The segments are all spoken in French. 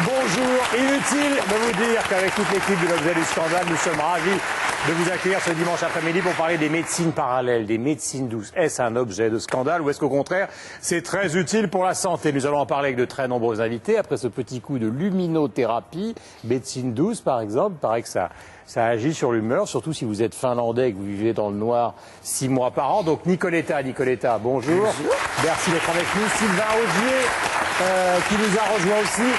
Bonjour, inutile de vous dire qu'avec toute l'équipe de l'Objet du Scandale, nous sommes ravis de vous accueillir ce dimanche après-midi pour parler des médecines parallèles, des médecines douces. Est-ce un objet de scandale ou est-ce qu'au contraire, c'est très utile pour la santé? Nous allons en parler avec de très nombreux invités. Après ce petit coup de luminothérapie, médecine douce par exemple, il paraît que ça agit sur l'humeur, surtout si vous êtes finlandais et que vous vivez dans le noir 6 mois par an. Donc Nicoletta, bonjour. Merci d'être avec nous. Sylvain Augier, qui nous a rejoint aussi.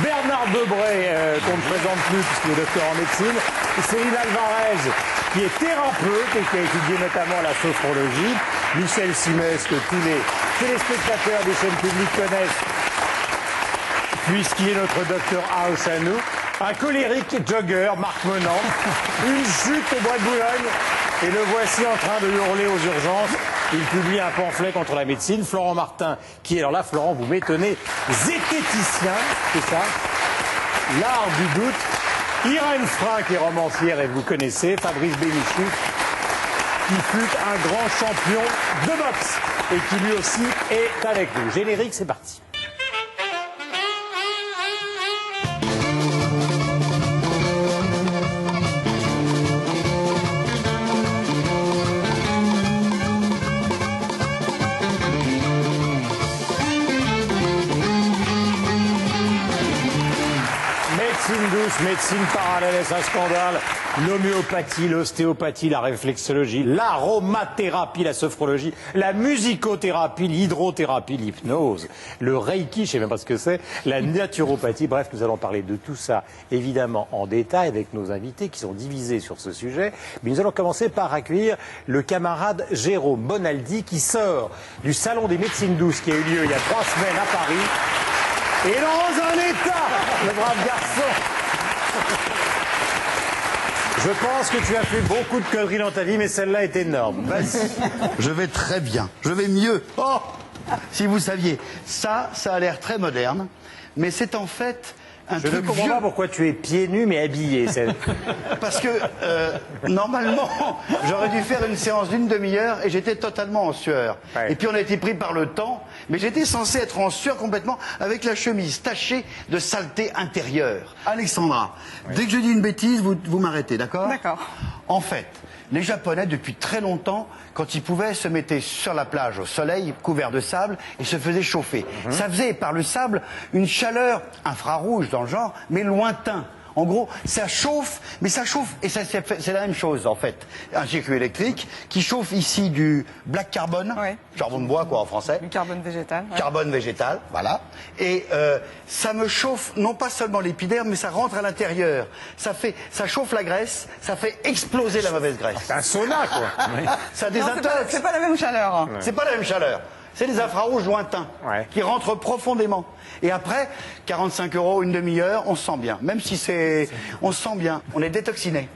Bernard Debré, qu'on ne présente plus puisqu'il est docteur en médecine. Céline Alvarez, qui est thérapeute et qui a étudié notamment la sophrologie. Michel Simès, que tous les téléspectateurs des chaînes publiques connaissent, puisqu'il est notre docteur House à nous. Un colérique jogger, Marc Menant. Une chute au bois de Boulogne. Et le voici en train de hurler aux urgences. Il publie un pamphlet contre la médecine. Florent Martin, qui est, alors là, Florent, vous m'étonnez, zététicien, c'est ça, l'art du doute. Irène Frein, qui est romancière, et vous connaissez. Fabrice Bénichou, qui fut un grand champion de boxe, et qui lui aussi est avec nous. Générique, c'est parti. Médecine douce, médecine parallèle, est-ce un scandale? L'homéopathie, l'ostéopathie, la réflexologie, l'aromathérapie, la sophrologie, la musicothérapie, l'hydrothérapie, l'hypnose, le reiki, je sais même pas ce que c'est, la naturopathie. Bref, nous allons parler de tout ça, évidemment, en détail avec nos invités qui sont divisés sur ce sujet. Mais nous allons commencer par accueillir le camarade Jérôme Bonaldi qui sort du Salon des médecines douces qui a eu lieu il y a 3 semaines à Paris. Et dans un état, le brave garçon. Je pense que tu as fait beaucoup de conneries dans ta vie, mais celle-là est énorme. Vas-y. Je vais très bien. Je vais mieux. Oh, si vous saviez, ça a l'air très moderne, mais c'est en fait un truc Je ne comprends pas pourquoi tu es pieds nus mais habillé. Parce que, normalement, j'aurais dû faire une séance d'une demi-heure et j'étais totalement en sueur. Ouais. Et puis on a été pris par le temps, mais j'étais censé être en sueur complètement avec la chemise tachée de saleté intérieure. Alexandra, dès que je dis une bêtise, vous m'arrêtez, d'accord? D'accord. En fait, les Japonais, depuis très longtemps, quand ils pouvaient, se mettaient sur la plage au soleil, couverts de sable, et se faisaient chauffer. Ça faisait, par le sable, une chaleur infrarouge dans le genre, mais lointain. En gros, ça chauffe, mais ça chauffe, et c'est la même chose, en fait. Un circuit électrique qui chauffe ici du black carbone, Ouais. charbon de bois, quoi, en français. Du carbone végétal. Ouais. Carbone végétal, voilà. Et ça me chauffe non pas seulement l'épiderme, mais ça rentre à l'intérieur. Ça chauffe la graisse, ça fait exploser la mauvaise graisse. C'est un sauna, quoi. Ça Non, désintoxe. c'est pas la même chaleur. C'est pas la même chaleur. C'est des infrarouges lointains qui rentrent profondément. Et après, 45 €, une demi-heure, on se sent bien. Même si on se sent bien. On est détoxiné.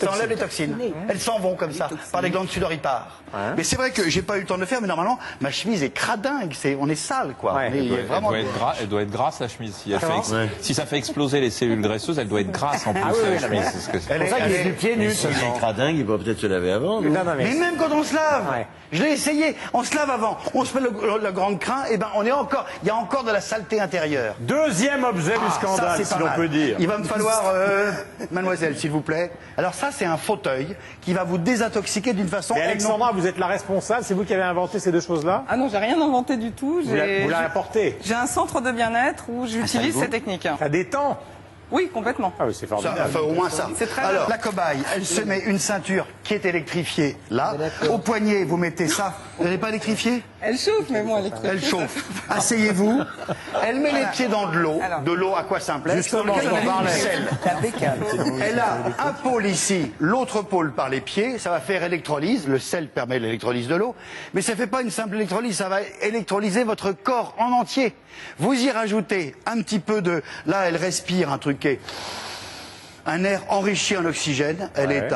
Ça enlève les toxines. Elles s'en vont comme ça, par les glandes sudoripares. Ouais. Mais c'est vrai que j'ai pas eu le temps de le faire, mais normalement, ma chemise est cradingue. On est sale, quoi. Ouais. On est vraiment... Elle doit être grasse, la chemise. Comment Si ça fait exploser les cellules graisseuses, elle doit être grasse en plus, Ah oui, la oui, chemise. mais- C'est ce que c'est. C'est pour ça qu'il est du pieds nus. Si c'est cradingue, il va peut-être se laver avant. non? Non, Mais même quand on se lave, Ouais. je l'ai essayé, on se lave avant, on se met le grand crin, et ben il y a encore de la saleté intérieure. Deuxième objet du scandale, Ça, c'est si pas l'on mal. peut dire. Il va me falloir, mademoiselle, s'il vous plaît. Alors ça, c'est un fauteuil qui va vous désintoxiquer d'une façon... Et Alexandra, vous êtes la responsable, c'est vous qui avez inventé ces deux choses-là? Ah non, j'ai rien inventé du tout. Vous l'avez apporté? J'ai un centre de bien-être où j'utilise ces techniques. Ça détend? Oui, complètement. Ah oui, c'est Ça, formidable. enfin, au moins ça. C'est très Alors, bien. la cobaye, elle se met une ceinture qui est électrifiée là. Au poignet, vous mettez ça. Vous n'avez pas électrifié? Elle chauffe, mais bon, elle est très Elle chauffe. Asseyez-vous. Elle met les pieds dans de l'eau. Alors. De l'eau à quoi simplement? Justement, je m'en parlais. Elle a un pôle ici, l'autre pôle par les pieds, ça va faire électrolyse, le sel permet l'électrolyse de l'eau, mais ça ne fait pas une simple électrolyse, ça va électrolyser votre corps en entier. Vous y rajoutez un petit peu de... Là, elle respire un truc qui est... Un air enrichi en oxygène, elle est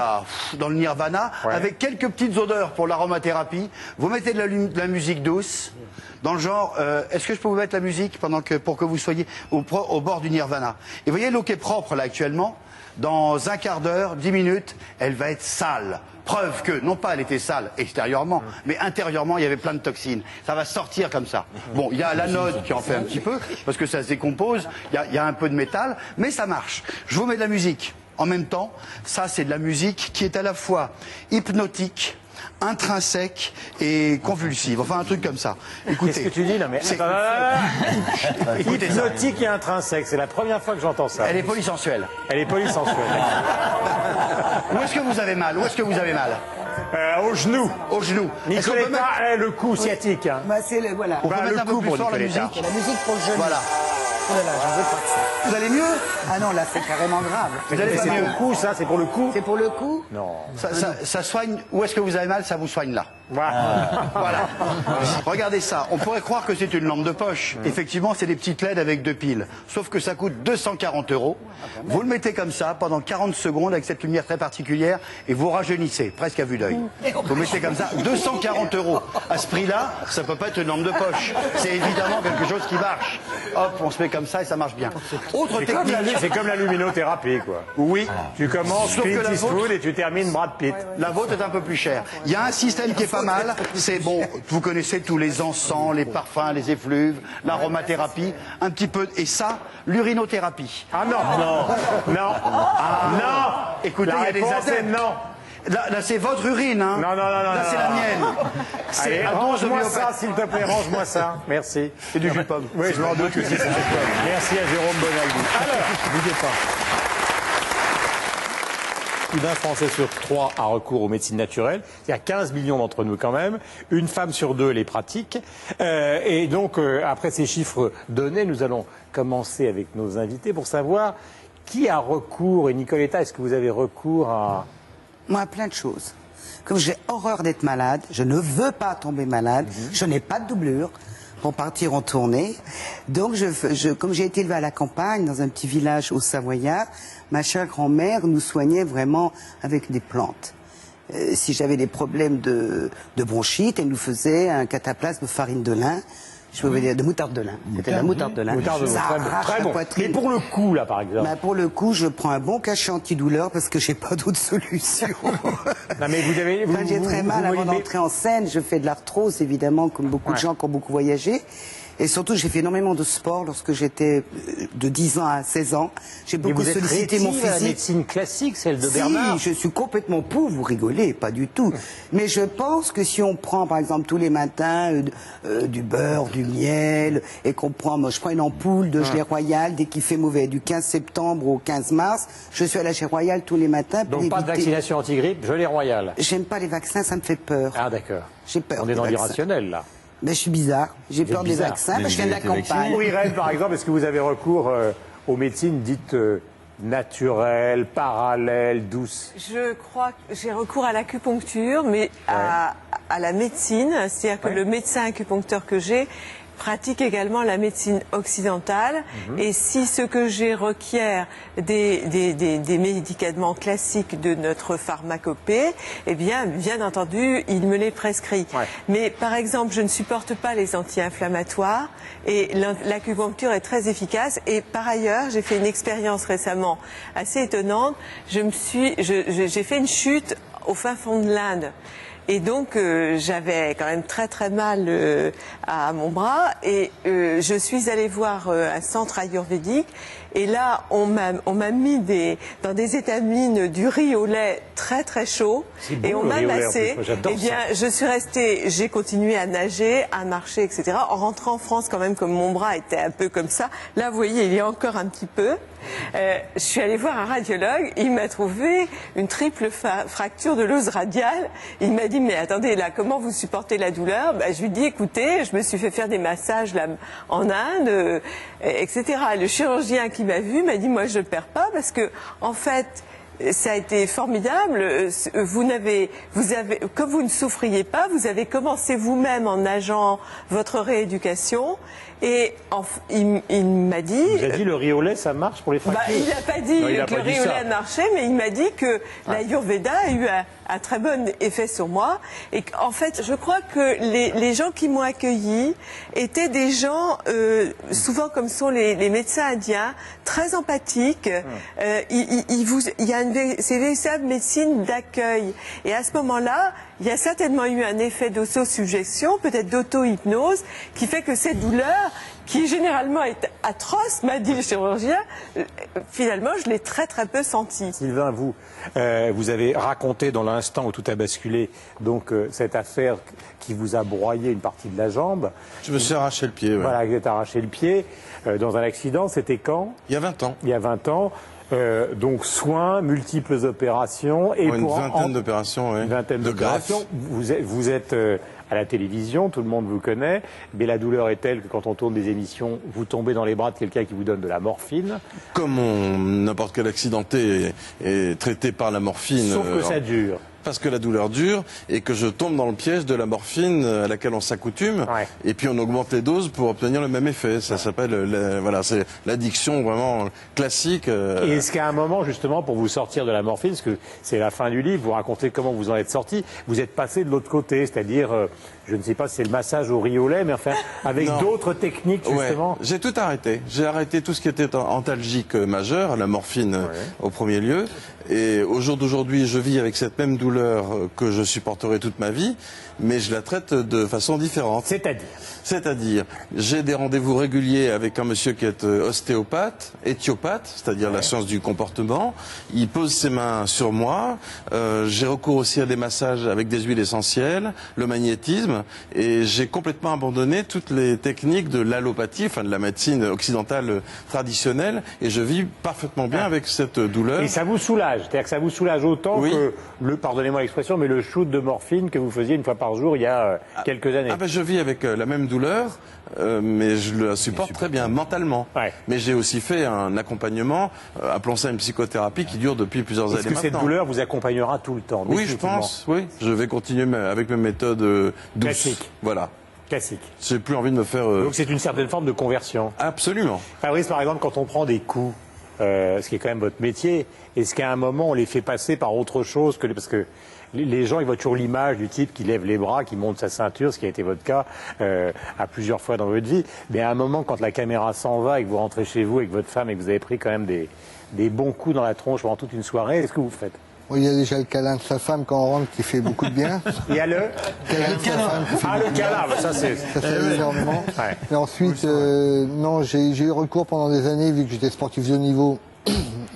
dans le nirvana, avec quelques petites odeurs pour l'aromathérapie. Vous mettez de la musique douce, dans le genre, est-ce que je peux vous mettre la musique pour que vous soyez au bord du nirvana? Et vous voyez l'eau qui est propre là actuellement, dans un quart d'heure, 10 minutes, elle va être sale. Preuve que, non pas elle était sale extérieurement, mais intérieurement il y avait plein de toxines. Ça va sortir comme ça. Bon, il y a l'anode qui en fait un petit peu, parce que ça se décompose, il y a un peu de métal, mais ça marche. Je vous mets de la musique. En même temps, ça c'est de la musique qui est à la fois hypnotique, intrinsèque et convulsive. Enfin un truc comme ça. Écoutez. Qu'est-ce que tu dis? Non mais Écoutez ça. hypnotique et intrinsèque, c'est la première fois que j'entends ça. Elle est polysensuelle. Elle est polysensuelle. Où est-ce que vous avez mal? Où est-ce que vous avez mal? Au genou. Au genou. Est-ce qu'on peut Nicoletta, mettre... le cou sciatique. Hein. Bah, c'est le, voilà. On peut Bah, mettre le un peu coup plus pour fort la Nicoletta. musique? La musique pour le genou. Voilà. Oh là là, j'en veux pas de ça. Vous allez mieux? Ah non, là, c'est carrément grave. Vous allez Mais pas c'est mieux? pour le cou, ça, c'est pour le cou. C'est pour le coup? Non. Ça soigne. Où est-ce que vous avez mal? Ça vous soigne là. Voilà. Voilà. Regardez ça. On pourrait croire que c'est une lampe de poche. Effectivement, c'est des petites LED avec 2 piles. Sauf que ça coûte 240 €. Vous le mettez comme ça pendant 40 secondes avec cette lumière très particulière et vous rajeunissez, presque à vue d'œil. Vous mettez comme ça 240 €. À ce prix-là, ça peut pas être une lampe de poche. C'est évidemment quelque chose qui marche. Hop, on se met comme ça et ça marche bien. Autre technique. C'est comme la luminothérapie, quoi. Oui. Tu commences Sauf que Clint la Eastwood vôtre- et tu termines Brad Pitt. La vôtre est un peu plus chère. Il y a un système qui est pas mal. C'est bon, vous connaissez tous les encens, les parfums, les effluves, l'aromathérapie, un petit peu. Et ça, l'urinothérapie. Ah non, non, non, non. Écoutez, il y a des réponse est adeptes. non. Là, c'est votre urine, hein. Non, non, non, non. Là, c'est non, la non. mienne. C'est Allez, à dose range-moi homéopathique. ça, s'il te plaît, range-moi ça. Merci. C'est du jus de pomme. Oui, je m'en doute que c'est du jus de pomme. Merci à Jérôme Bonaldi. Alors, bougez pas. Plus d'un Français sur 3 a recours aux médecines naturelles. Il y a 15 millions d'entre nous quand même. Une femme sur 2 les pratique. Et donc, après ces chiffres donnés, nous allons commencer avec nos invités pour savoir qui a recours. Et Nicoletta, est-ce que vous avez recours à... Moi, plein de choses. Comme j'ai horreur d'être malade, je ne veux pas tomber malade, je n'ai pas de doublure pour partir en tournée. Donc, comme j'ai été élevée à la campagne, dans un petit village au Savoyard, ma chère grand-mère nous soignait vraiment avec des plantes. Si j'avais des problèmes de bronchite, elle nous faisait un cataplasme de farine de lin. Je pouvais dire de moutarde de lin. C'était de la moutarde de lin. Moutarde de Ça très bon, arrache très la bon. poitrine. Mais pour le coup, là, par exemple. Bah, pour le coup, je prends un bon cachet antidouleur parce que j'ai pas d'autre solution. Non, mais vous avez... Quand j'ai très mal avant mais- d'entrer en scène, je fais de l'arthrose, évidemment, comme beaucoup de gens qui ont beaucoup voyagé. Et surtout, j'ai fait énormément de sport lorsque j'étais de 10 ans à 16 ans. J'ai Mais beaucoup vous êtes sollicité mon rétive à la physique. médecine classique, celle de Bernard. Si, je suis complètement pour, vous rigolez, pas du tout. Mais je pense que si on prend, par exemple, tous les matins du beurre, du miel, et qu'on prend, moi je prends une ampoule de gelée royale dès qu'il fait mauvais, du 15 septembre au 15 mars, je suis à la gelée royale tous les matins pour Donc pas de éviter- vaccination anti-grippe, gelée royale. J'aime pas les vaccins, ça me fait peur. Ah d'accord. J'ai peur On est des dans vaccins. l'irrationnel là. Mais je suis bizarre. J'ai Vous peur êtes des bizarre. vaccins Mais parce que je viens de vous la avez été vacciné. campagne. Pour Irène par exemple, est-ce que vous avez recours aux médecines dites naturelles, parallèles, douces? Je crois que j'ai recours à l'acupuncture, mais à la médecine, c'est-à-dire que le médecin acupuncteur que j'ai pratique également la médecine occidentale. Et si ce que j'ai requiert des médicaments classiques de notre pharmacopée, eh bien entendu, il me les prescrit. Ouais. Mais par exemple, je ne supporte pas les anti-inflammatoires et l'acupuncture est très efficace. Et par ailleurs, j'ai fait une expérience récemment assez étonnante. J'ai fait une chute au fin fond de l'Inde. Et donc, j'avais quand même très très mal à mon bras et je suis allée voir un centre ayurvédique et là, on m'a mis dans des étamines du riz au lait très très chaud C'est et bon, on le m'a riz au lait, en massé. plus. Moi, j'adore Eh bien, je suis restée, j'ai continué à nager, à marcher, etc. En rentrant en France, quand même, comme mon bras était un peu comme ça, là, vous voyez, il y a encore un petit peu. Je suis allée voir un radiologue, il m'a trouvé une triple fracture de l'os radiale. Il m'a dit, mais attendez, là, comment vous supportez la douleur? Je lui ai dit, écoutez, je me suis fait faire des massages là, en Inde, etc. Le chirurgien qui m'a vu m'a dit, moi, je ne perds pas parce que, en fait, ça a été formidable. Comme vous ne souffriez pas, vous avez commencé vous-même en nageant votre rééducation Et il m'a dit... Il a dit le riz au lait, ça marche pour les fractures. Il n'a pas dit Non, il a que pas le dit riz au ça. lait marchait, mais il m'a dit que l'Ayurveda a eu un très bon effet sur moi. Et en fait, je crois que les gens qui m'ont accueilli étaient des gens, souvent comme sont les médecins indiens, très empathiques. Il y a c'est une véritable médecine d'accueil. Et à ce moment-là, il y a certainement eu un effet d'autosuggestion, peut-être d'auto-hypnose, qui fait que cette douleur, qui généralement est atroce, m'a dit le chirurgien, finalement, je l'ai très très peu sentie. Sylvain, vous avez raconté dans l'instant où tout a basculé, donc cette affaire qui vous a broyé une partie de la jambe. Je me suis arraché le pied, ouais. Voilà, vous êtes arraché le pied dans un accident. C'était quand? Il y a 20 ans. Il y a 20 ans. Donc soins, multiples opérations et Une vingtaine d'opérations, oui. Une vingtaine de greffe. d'opérations. Vous êtes à la télévision, tout le monde vous connaît, mais la douleur est telle que quand on tourne des émissions, vous tombez dans les bras de quelqu'un qui vous donne de la morphine. Comme n'importe quel accidenté est traité par la morphine. Sauf que ça dure. Parce que la douleur dure et que je tombe dans le piège de la morphine à laquelle on s'accoutume. Ouais. Et puis on augmente les doses pour obtenir le même effet. Ça s'appelle, voilà, c'est l'addiction vraiment classique. Et est-ce qu'à un moment, justement, pour vous sortir de la morphine, parce que c'est la fin du livre, vous racontez comment vous en êtes sorti, vous êtes passé de l'autre côté, c'est-à-dire, je ne sais pas si c'est le massage au riz au lait, mais enfin, avec d'autres techniques, justement. Ouais, j'ai tout arrêté. J'ai arrêté tout ce qui était antalgique majeur, la morphine au premier lieu. Et au jour d'aujourd'hui, je vis avec cette même douleur que je supporterai toute ma vie, mais je la traite de façon différente. C'est-à-dire, j'ai des rendez-vous réguliers avec un monsieur qui est ostéopathe, éthiopathe, c'est-à-dire la science du comportement. Il pose ses mains sur moi. J'ai recours aussi à des massages avec des huiles essentielles, le magnétisme, et j'ai complètement abandonné toutes les techniques de l'allopathie, enfin de la médecine occidentale traditionnelle, et je vis parfaitement bien avec cette douleur. Et ça vous soulage, c'est-à-dire que ça vous soulage autant que pardonnez-moi l'expression, mais le shoot de morphine que vous faisiez une fois par jour il y a quelques années. Je vis avec la même douleur, mais je la supporte très bien mentalement. Ouais. Mais j'ai aussi fait un accompagnement, appelons ça une psychothérapie, qui dure depuis plusieurs années maintenant. Est-ce que cette douleur vous accompagnera tout le temps? Oui, je pense, oui. Je vais continuer avec mes méthodes douces. Classiques. Voilà. Classique. J'ai plus envie de me faire... Donc c'est une certaine forme de conversion. Absolument. Fabrice, par exemple, quand on prend des coups, ce qui est quand même votre métier, est-ce qu'à un moment on les fait passer par autre chose que... Parce que les gens, ils voient toujours l'image du type qui lève les bras, qui monte sa ceinture, ce qui a été votre cas à plusieurs fois dans votre vie. Mais à un moment, quand la caméra s'en va et que vous rentrez chez vous avec votre femme et que vous avez pris quand même des bons coups dans la tronche pendant toute une soirée, qu'est-ce que vous faites? Il y a déjà le câlin de sa femme quand on rentre qui fait beaucoup de bien. Il y a le câlin de sa femme qui fait le câlin, ça c'est... Ça fait énormément. Ouais. Et ensuite, non, j'ai eu recours pendant des années, vu que j'étais sportif de haut niveau,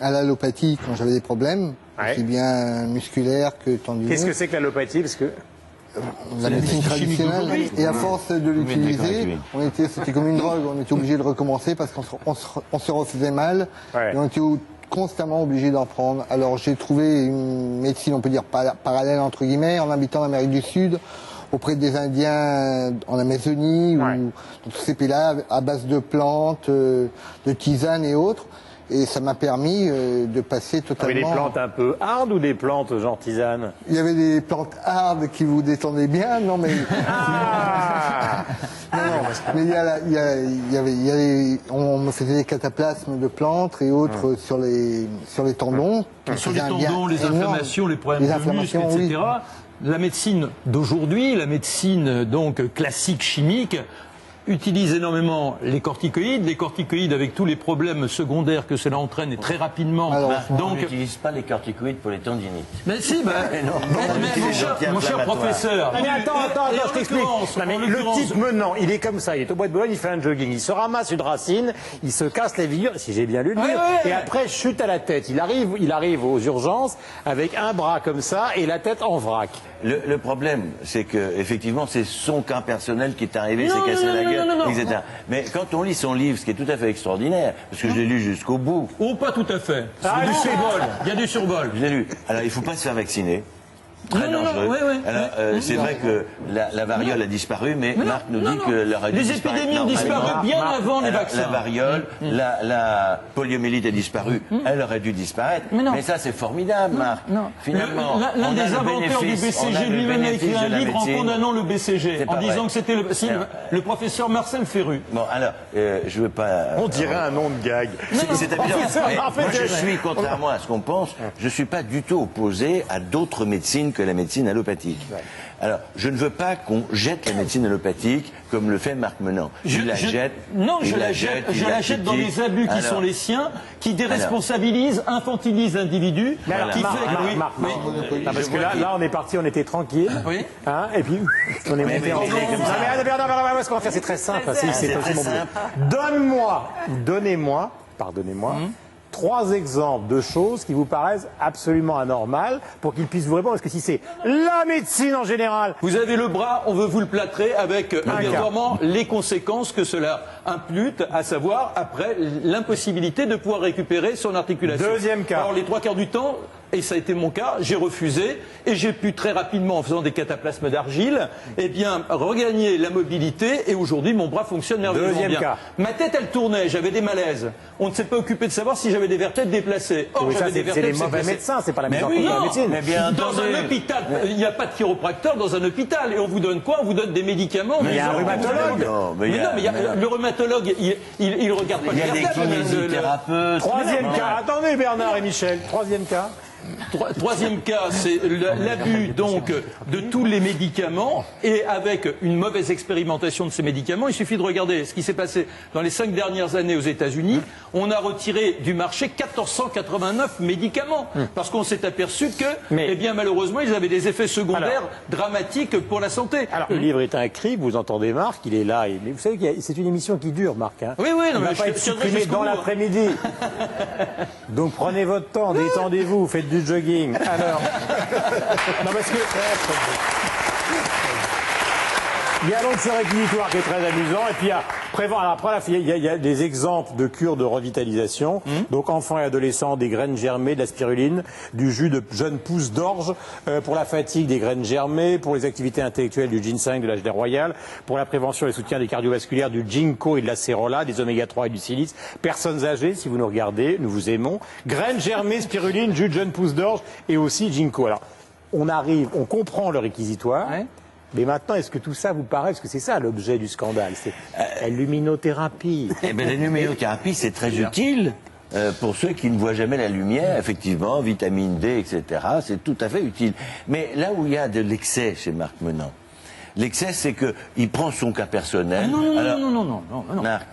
à l'allopathie quand j'avais des problèmes, aussi bien musculaires que tendineux. Qu'est-ce que c'est que l'allopathie? Parce que la médecine traditionnelle. Et à force de l'utiliser, c'était comme une drogue, on était obligé de recommencer parce qu'on se refaisait mal. Et on était constamment obligé d'en prendre. Alors j'ai trouvé une médecine, on peut dire parallèle entre guillemets, en habitant en Amérique du Sud, auprès des Indiens en Amazonie, ou dans tous ces pays-là, à base de plantes, de tisanes et autres. Et ça m'a permis de passer totalement... Il y avait des plantes un peu hard ou des plantes genre tisane? Il y avait des plantes hard qui vous détendaient bien, non mais... mais on me faisait des cataplasmes de plantes et autres sur les tendons. Sur les tendons, les inflammations, les problèmes de muscles, etc. La médecine d'aujourd'hui, la médecine donc classique chimique, utilise énormément les corticoïdes avec tous les problèmes secondaires que cela entraîne et très rapidement. On n'utilise pas les corticoïdes pour les tendinites. Mais si, mon cher professeur. Mais attends, je t'explique. Le type menant, il est comme ça, il est au bois de Boulogne, il fait un jogging, il se ramasse une racine, il se casse les figures, si j'ai bien lu le livre, et après chute à la tête. Il arrive aux urgences avec un bras comme ça et la tête en vrac. Le problème, c'est que effectivement, c'est son cas personnel qui est arrivé, s'est cassé la gueule, etc. Mais quand on lit son livre, ce qui est tout à fait extraordinaire, parce que je l'ai lu jusqu'au bout. Oh, pas tout à fait. Il y a du survol. Il y a du survol. Je l'ai lu. Alors, il ne faut pas se faire vacciner. très dangereux. Ouais. Alors, c'est vrai que la variole a disparu, mais Marc nous dit qu'elle aurait dû Les disparaître épidémies ont disparu bien avant les vaccins. La variole, la poliomyélite a disparu, elle aurait dû disparaître. Mais ça, c'est formidable, Marc. Finalement, l'un des inventeurs du BCG lui-même a écrit un livre en condamnant le BCG, en disant que c'était le professeur Marcel Ferru. Bon, alors, je veux pas... On dirait un nom de gag. C'est amusant. Mais moi, je suis, contrairement à ce qu'on pense, je suis pas du tout opposé à d'autres médecines que la médecine allopathique. Alors, je ne veux pas qu'on jette la médecine allopathique comme le fait Marc Menant. Je la jette dans les abus qui sont les siens, qui déresponsabilisent, infantilisent l'individu. Parce que là, on est parti, on était tranquille. Oui. Hein, et puis, on est monté en comme ça. Mais Bernard, ce qu'on va faire, c'est très simple. C'est très simple. Donnez-moi, pardonnez-moi, 3 exemples de choses qui vous paraissent absolument anormales pour qu'ils puissent vous répondre. Parce que si c'est la médecine en général... Vous avez le bras, on veut vous le plâtrer avec obligatoirement les conséquences que cela impute, à savoir, après, l'impossibilité de pouvoir récupérer son articulation. Deuxième cas. Alors, les 3/4 du temps, et ça a été mon cas, j'ai refusé, et j'ai pu très rapidement, en faisant des cataplasmes d'argile, eh bien, regagner la mobilité, et aujourd'hui, mon bras fonctionne merveilleusement bien. Cas. Ma tête, elle tournait, j'avais des malaises. On ne s'est pas occupé de savoir si j'avais des vertèbres déplacées. Or, oui, j'avais des vertèbres c'est les mauvais médecins, c'est pas la médecine. Dans un hôpital, il n'y a pas de chiropracteur dans un hôpital. Et on vous donne quoi? On vous donne des médicaments. Mais il y a un rhumatologue. Le rhumatologue, il regarde pas les vertèbres. Il y a des kinésithérapeutes. Troisième cas. Attendez, Bernard et Michel. Troisième cas. Troisième cas, c'est l'abus donc de tous les médicaments et avec une mauvaise expérimentation de ces médicaments. Il suffit de regarder ce qui s'est passé dans les 5 dernières années aux États-Unis. On a retiré du marché 1489 médicaments parce qu'on s'est aperçu que, eh bien, malheureusement, ils avaient des effets secondaires dramatiques pour la santé. Alors, le livre est un cri, vous entendez Marc, il est là. Mais vous savez que c'est une émission qui dure, Marc. Hein. Oui, il ne va pas être supprimé dans l'après-midi. Donc prenez votre temps, détendez-vous, faites du jogging. Alors, non parce que il y a donc ce réquisitoire qui est très amusant et puis il y a des exemples de cures de revitalisation. Donc enfants et adolescents, des graines germées, de la spiruline, du jus de jeunes pousses d'orge, pour la fatigue des graines germées, pour les activités intellectuelles du ginseng de la gelée royale, pour la prévention et le soutien des cardiovasculaires du ginkgo et de la cérola, des oméga 3 et du silice. Personnes âgées, si vous nous regardez, nous vous aimons. Graines germées, spiruline, jus de jeunes pousses d'orge et aussi ginkgo. Alors on comprend le réquisitoire. Ouais. Mais maintenant, est-ce que tout ça vous paraît, parce que c'est ça l'objet du scandale, c'est la luminothérapie. Eh bien, la luminothérapie, c'est très utile pour ceux qui ne voient jamais la lumière, effectivement, vitamine D, etc. C'est tout à fait utile. Mais là où il y a de l'excès chez Marc Menant, l'excès, c'est qu'il prend son cas personnel. Non. Marc,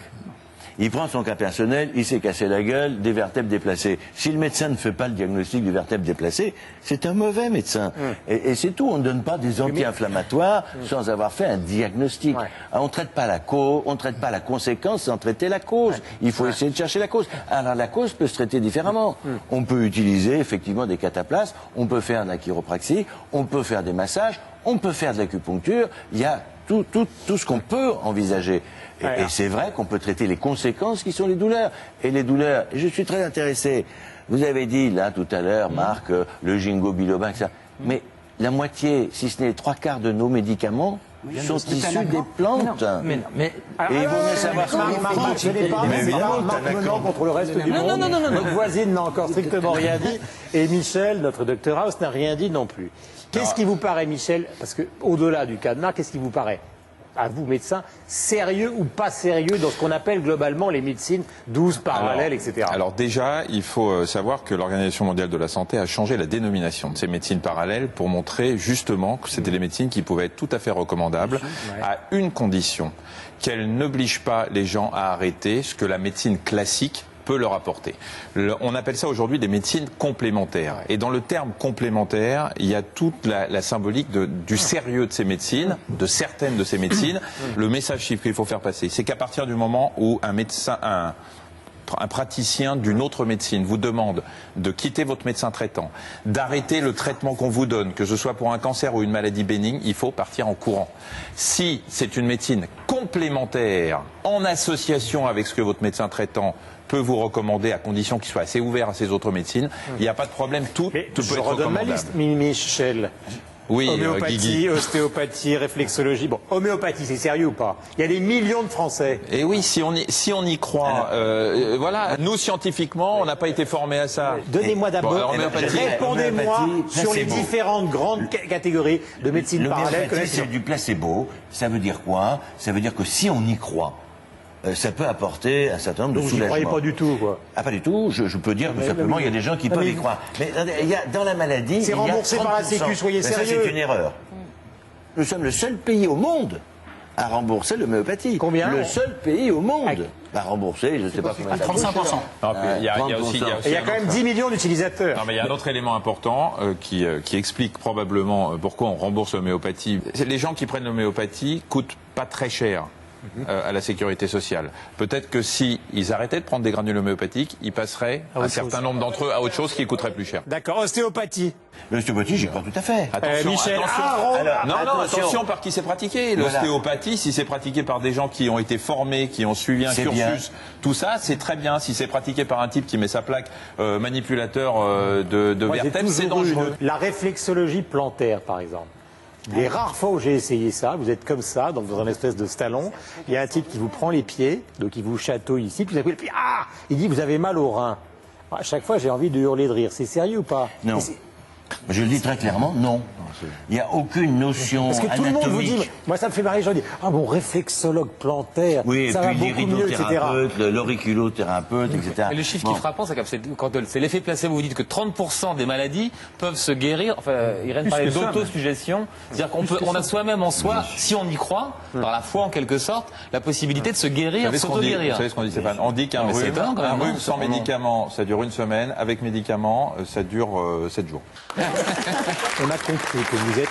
il prend son cas personnel, il s'est cassé la gueule, des vertèbres déplacées. Si le médecin ne fait pas le diagnostic de vertèbres déplacées, c'est un mauvais médecin. Et c'est tout, on ne donne pas des anti-inflammatoires sans avoir fait un diagnostic. On ne traite pas la cause, on ne traite pas la conséquence sans traiter la cause. Il faut essayer de chercher la cause. Alors la cause peut se traiter différemment. On peut utiliser effectivement des cataplasmes, on peut faire de la chiropraxie, on peut faire des massages, on peut faire de l'acupuncture. Il y a tout ce qu'on peut envisager. Et c'est vrai qu'on peut traiter les conséquences qui sont les douleurs. Et les douleurs, je suis très intéressé. Vous avez dit, là, tout à l'heure, Marc, le ginkgo biloba, etc. Mais la moitié, si ce n'est les 3/4 de nos médicaments, sont issus des plantes. Mais et il vaut mieux savoir ce qu'on ce n'est pas Marc Menant contre le reste du monde. Non. Notre voisine n'a encore strictement rien dit. Et Michel, notre Dr House, n'a rien dit non plus. Qu'est-ce qui vous paraît, Michel, parce que au-delà du cas de Marc, qu'est-ce qui vous paraît, à vous, médecins, sérieux ou pas sérieux dans ce qu'on appelle globalement les médecines douces, parallèles, etc. Alors déjà, il faut savoir que l'Organisation mondiale de la santé a changé la dénomination de ces médecines parallèles pour montrer justement que c'était des médecines qui pouvaient être tout à fait recommandables à une condition, qu'elles n'obligent pas les gens à arrêter ce que la médecine classique peut leur apporter. On appelle ça aujourd'hui des médecines complémentaires. Et dans le terme complémentaire, il y a toute la symbolique du sérieux de ces médecines, de certaines de ces médecines. Le message qu'il faut faire passer, c'est qu'à partir du moment où un médecin, un praticien d'une autre médecine vous demande de quitter votre médecin traitant, d'arrêter le traitement qu'on vous donne, que ce soit pour un cancer ou une maladie bénigne, il faut partir en courant. Si c'est une médecine complémentaire, en association avec ce que votre médecin traitant peut vous recommander, à condition qu'il soit assez ouvert à ces autres médecines, il n'y a pas de problème, tout peut être je redonne ma recommandable. liste, Michel. Oui, homéopathie, Guigui. ostéopathie, réflexologie. Bon, homéopathie, c'est sérieux ou pas? Il y a des millions de Français. Et oui, si on y croit, voilà. Nous, scientifiquement, on n'a pas été formés à ça. Donnez-moi d'abord, répondez-moi sur les placebo. différentes grandes catégories de médecine parallèle. L'homéopathie, c'est du placebo. Ça veut dire quoi? Ça veut dire que si on y croit, ça peut apporter un certain nombre de Donc vous n'y soulagements. croyez pas du tout, quoi. Ah, pas du tout. Je peux dire que simplement, il y a des gens qui peuvent y croire. Mais il y a, dans la maladie, C'est il y a remboursé par la 30%. Sécu, soyez Mais ça, sérieux. c'est une erreur. Nous sommes le seul pays au monde à rembourser l'homéopathie. Combien? Le seul pays au monde à rembourser, je ne sais pas combien. 35%. Non, puis il y a aussi Et il y a quand même 10 millions d'utilisateurs. Non, mais il y a un autre élément important qui explique probablement pourquoi on rembourse l'homéopathie. Les gens qui prennent l'homéopathie coûtent pas très cher à la sécurité sociale. Peut-être que si ils arrêtaient de prendre des granules homéopathiques, ils passeraient, un certain nombre d'entre eux, à autre chose qui coûterait plus cher. D'accord, ostéopathie. L'ostéopathie, j'y crois tout à fait. Attention, Michel, attention. Attention par qui c'est pratiqué. L'ostéopathie, si c'est pratiqué par des gens qui ont été formés, qui ont suivi un cursus, tout ça, c'est très bien. Si c'est pratiqué par un type qui met sa plaque manipulateur de vertèbres, c'est dangereux. La réflexologie plantaire, par exemple. Les rares fois où j'ai essayé ça, vous êtes comme ça, donc dans un espèce de stallon, il y a un type qui vous prend les pieds, donc il vous chatouille ici, puis vous appuyez, ah, il dit vous avez mal au rein. À chaque fois, j'ai envie de hurler de rire. C'est sérieux ou pas? Non. Je le dis très clairement, non. Il n'y a aucune notion Parce que tout le monde vous dit, anatomique. moi ça me fait marrer, je dis, ah bon, réflexologue plantaire, Oui, et ça va puis beaucoup mieux, etc. l'iridothérapeute, l'auriculothérapeute, etc. Et le chiffre qui est frappant, c'est que quand c'est l'effet placebo, vous dites que 30% des maladies peuvent se guérir. Enfin, Irène parlait d'autosuggestion. C'est-à-dire qu'on a soi-même en soi, si on y croit, par la foi en quelque sorte, la possibilité de se guérir, s'auto-guérir. Vous savez ce qu'on dit, Stéphane? On dit qu'un c'est étonnant quand même, rhume non, sans médicaments, ça dure une semaine. Avec médicaments, ça dure 7 jours. On a compris que vous êtes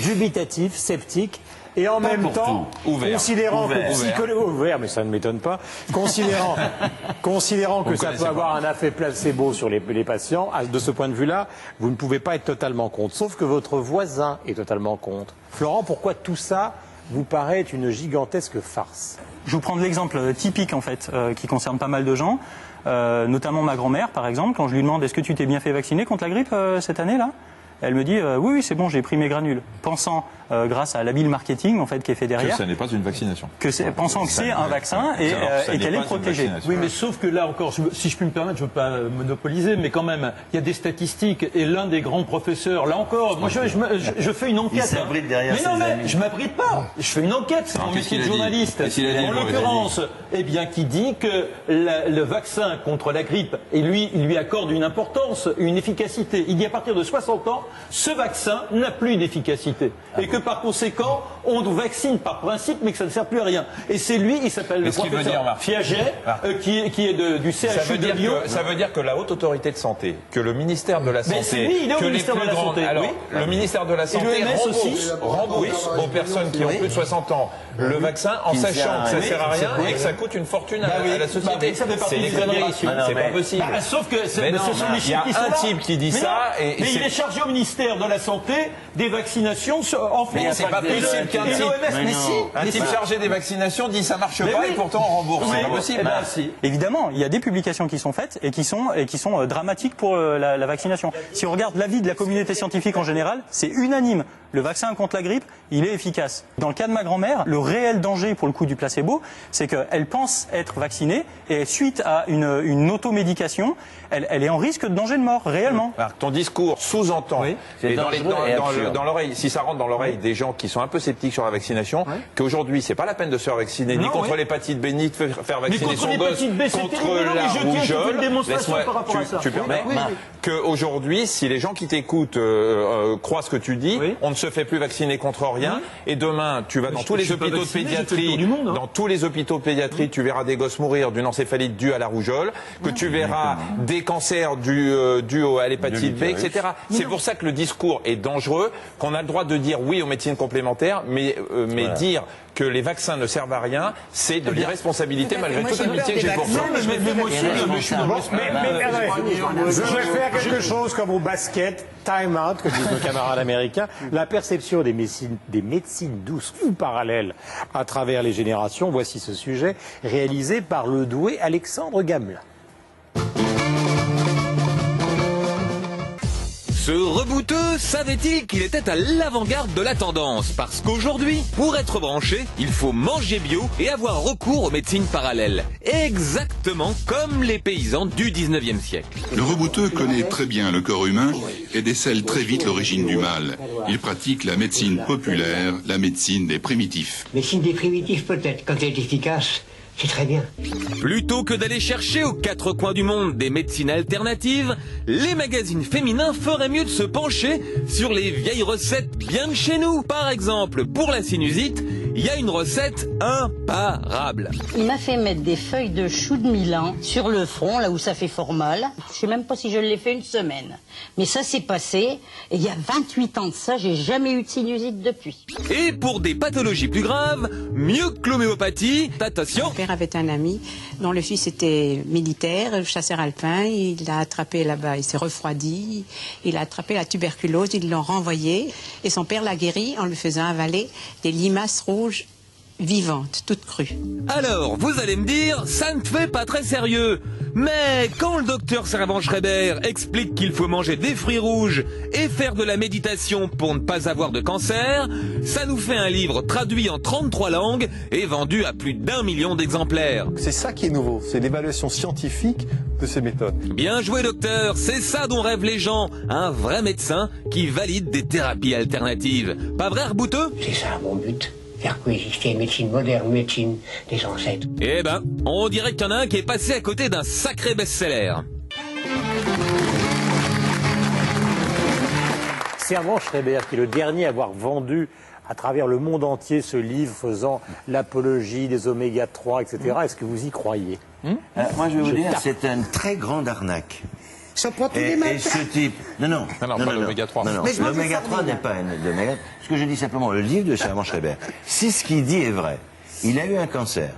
dubitatif, sceptique, et en même temps, considérant que mais ça ne m'étonne pas, considérant que ça peut avoir un effet placebo sur les patients, de ce point de vue-là, vous ne pouvez pas être totalement contre. Sauf que votre voisin est totalement contre. Florent, pourquoi tout ça vous paraît une gigantesque farce? Je vous prends l'exemple typique en fait, qui concerne pas mal de gens, notamment ma grand-mère par exemple. Quand je lui demande est-ce que tu t'es bien fait vacciner contre la grippe cette année-là, elle me dit oui, c'est bon, j'ai pris mes granules, pensant grâce à l'habile marketing en fait qui est fait derrière. Que ça n'est pas une vaccination. Pensant que c'est un vaccin et qu'elle est protégée. Oui, mais sauf que là encore, si je puis me permettre, je ne veux pas monopoliser, mais quand même, il y a des statistiques et l'un des grands professeurs, là encore, moi je fais une enquête. Il s'abrite derrière mais non, ses mais amis. je m'abrite pas. Je fais une enquête, c'est mon métier de journaliste. En l'occurrence, eh bien, qui dit que le vaccin contre la grippe, et lui, il lui accorde une importance, une efficacité. Il dit à partir de 60 ans, ce vaccin n'a plus d'efficacité. Et que par conséquent, on vaccine par principe, mais que ça ne sert plus à rien. Et c'est lui, il s'appelle le professeur Fiaget, qui est du CHU de Lyon. Ça veut dire que la haute autorité de santé, que le ministère de la Santé, Mais c'est lui, il est au ministère de la Santé. Alors, oui. le ministère de la Santé rembourse aux personnes qui ont plus de 60 ans le vaccin en sachant que ça sert à rien et que ça coûte une fortune à la société. Ça fait partie C'est des conneries. c'est pas possible. Sauf que ce sont les chiffres qui sont là. Il y a un type qui dit ça mais il est chargé au ministère de la Santé des vaccinations en France. Mais c'est pas possible qu'un type chargé des vaccinations dit ça marche pas et pourtant on rembourse. C'est pas possible. Évidemment, il y a des publications qui sont faites et qui sont dramatiques pour la vaccination. Si on regarde l'avis de la communauté scientifique en général, c'est unanime. Le vaccin contre la grippe, il est efficace. Dans le cas de ma grand-mère, le réel danger pour le coup du placebo, c'est qu'elle pense être vaccinée et suite à une automédication, elle est en risque de danger de mort, réellement. Alors, ton discours sous-entend, et dans l'oreille, si ça rentre dans l'oreille des gens qui sont un peu sceptiques sur la vaccination, qu'aujourd'hui, c'est pas la peine de se faire vacciner, ni contre l'hépatite B, ni de faire vacciner son gosse contre la rougeole. Tu permets qu'aujourd'hui, si les gens qui t'écoutent croient ce que tu dis, on ne se fait plus vacciner contre rien, et demain, tu vas dans tous les hôpitaux de pédiatrie, dans tous les hôpitaux de pédiatrie, tu verras des gosses mourir d'une encéphalite due à la rougeole, que tu verras des cancers dus à l'hépatite B, etc. C'est pour ça ça que le discours est dangereux, qu'on a le droit de dire oui aux médecines complémentaires, mais dire que les vaccins ne servent à rien, c'est de l'irresponsabilité malgré toute l'amitié que j'ai pour ça. Je vais faire quelque chose comme au basket, time out, comme disent nos camarades américains. La perception des médecines douces ou parallèles à travers les générations, voici ce sujet réalisé par le doué Alexandre Gamelin. Ce rebouteux savait-il qu'il était à l'avant-garde de la tendance? Parce qu'aujourd'hui, pour être branché, il faut manger bio et avoir recours aux médecines parallèles. Exactement comme les paysans du 19e siècle. Le rebouteux connaît très bien le corps humain et décèle très vite l'origine du mal. Il pratique la médecine populaire, la médecine des primitifs. Médecine des primitifs peut-être, quand elle est efficace. C'est très bien. Plutôt que d'aller chercher aux quatre coins du monde des médecines alternatives, les magazines féminins feraient mieux de se pencher sur les vieilles recettes bien de chez nous. Par exemple, pour la sinusite, il y a une recette imparable. Il m'a fait mettre des feuilles de chou de Milan sur le front, là où ça fait fort mal. Je sais même pas si je l'ai fait une semaine. Mais ça s'est passé, et il y a 28 ans de ça, j'ai jamais eu de sinusite depuis. Et pour des pathologies plus graves, mieux que l'homéopathie, attention. Mon père avait un ami dont le fils était militaire, chasseur alpin. Il l'a attrapé là-bas, il s'est refroidi. Il a attrapé la tuberculose, ils l'ont renvoyé. Et son père l'a guéri en lui faisant avaler des limaces rouges vivantes, toutes crues. Alors, vous allez me dire, ça ne fait pas très sérieux. Mais quand le docteur Servan-Schreiber explique qu'il faut manger des fruits rouges et faire de la méditation pour ne pas avoir de cancer, ça nous fait un livre traduit en 33 langues et vendu à plus d'1 million d'exemplaires. C'est ça qui est nouveau, c'est l'évaluation scientifique de ces méthodes. Bien joué docteur, c'est ça dont rêvent les gens, un vrai médecin qui valide des thérapies alternatives. Pas vrai, rebouteux? C'est ça mon but. Faire coexister une médecine moderne, médecine des ancêtres. Eh ben, on dirait qu'il y en a un qui est passé à côté d'un sacré best-seller. Servan-Schreiber, qui est le dernier à avoir vendu à travers le monde entier ce livre faisant l'apologie des oméga 3, etc. Est-ce que vous y croyez? Moi, je vais vous dire, c'est une très grande arnaque. Ça prend tous les Et ce type... Non, pas l'oméga 3. Non, l'oméga 3 n'est pas un oméga. Ce que je dis simplement, le livre de Servan-Schreiber, si ce qu'il dit est vrai, il a eu un cancer,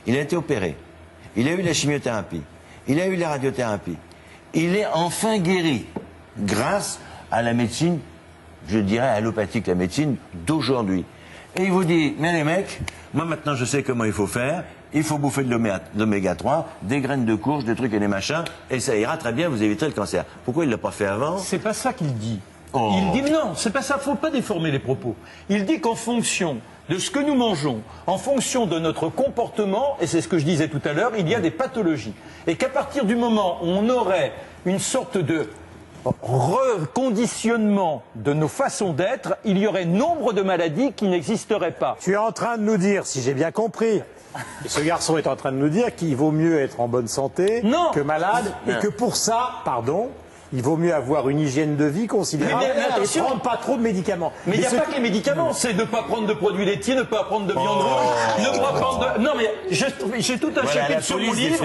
il a été opéré, il a eu la chimiothérapie, il a eu la radiothérapie, il est enfin guéri grâce à la médecine, je dirais allopathique, la médecine d'aujourd'hui. Et il vous dit, mais les mecs, moi maintenant je sais comment il faut faire, il faut bouffer de l'oméga 3, des graines de courge, des trucs et des machins, et ça ira très bien, vous éviterez le cancer. Pourquoi il ne l'a pas fait avant? C'est pas ça qu'il dit. Oh. Il dit non, c'est pas ça, faut pas déformer les propos. Il dit qu'en fonction de ce que nous mangeons, en fonction de notre comportement, et c'est ce que je disais tout à l'heure, il y a des pathologies. Et qu'à partir du moment où on aurait une sorte de reconditionnement de nos façons d'être, il y aurait nombre de maladies qui n'existeraient pas. Tu es en train de nous dire, si j'ai bien compris, et ce garçon est en train de nous dire qu'il vaut mieux être en bonne santé que malade, et que pour ça, pardon, il vaut mieux avoir une hygiène de vie considérable et prendre pas trop de médicaments. Mais il n'y a pas que les médicaments, c'est de ne pas prendre de produits laitiers, ne pas prendre de viande rouge, ne pas prendre de... Non mais j'ai tout un chapitre sur mon livre,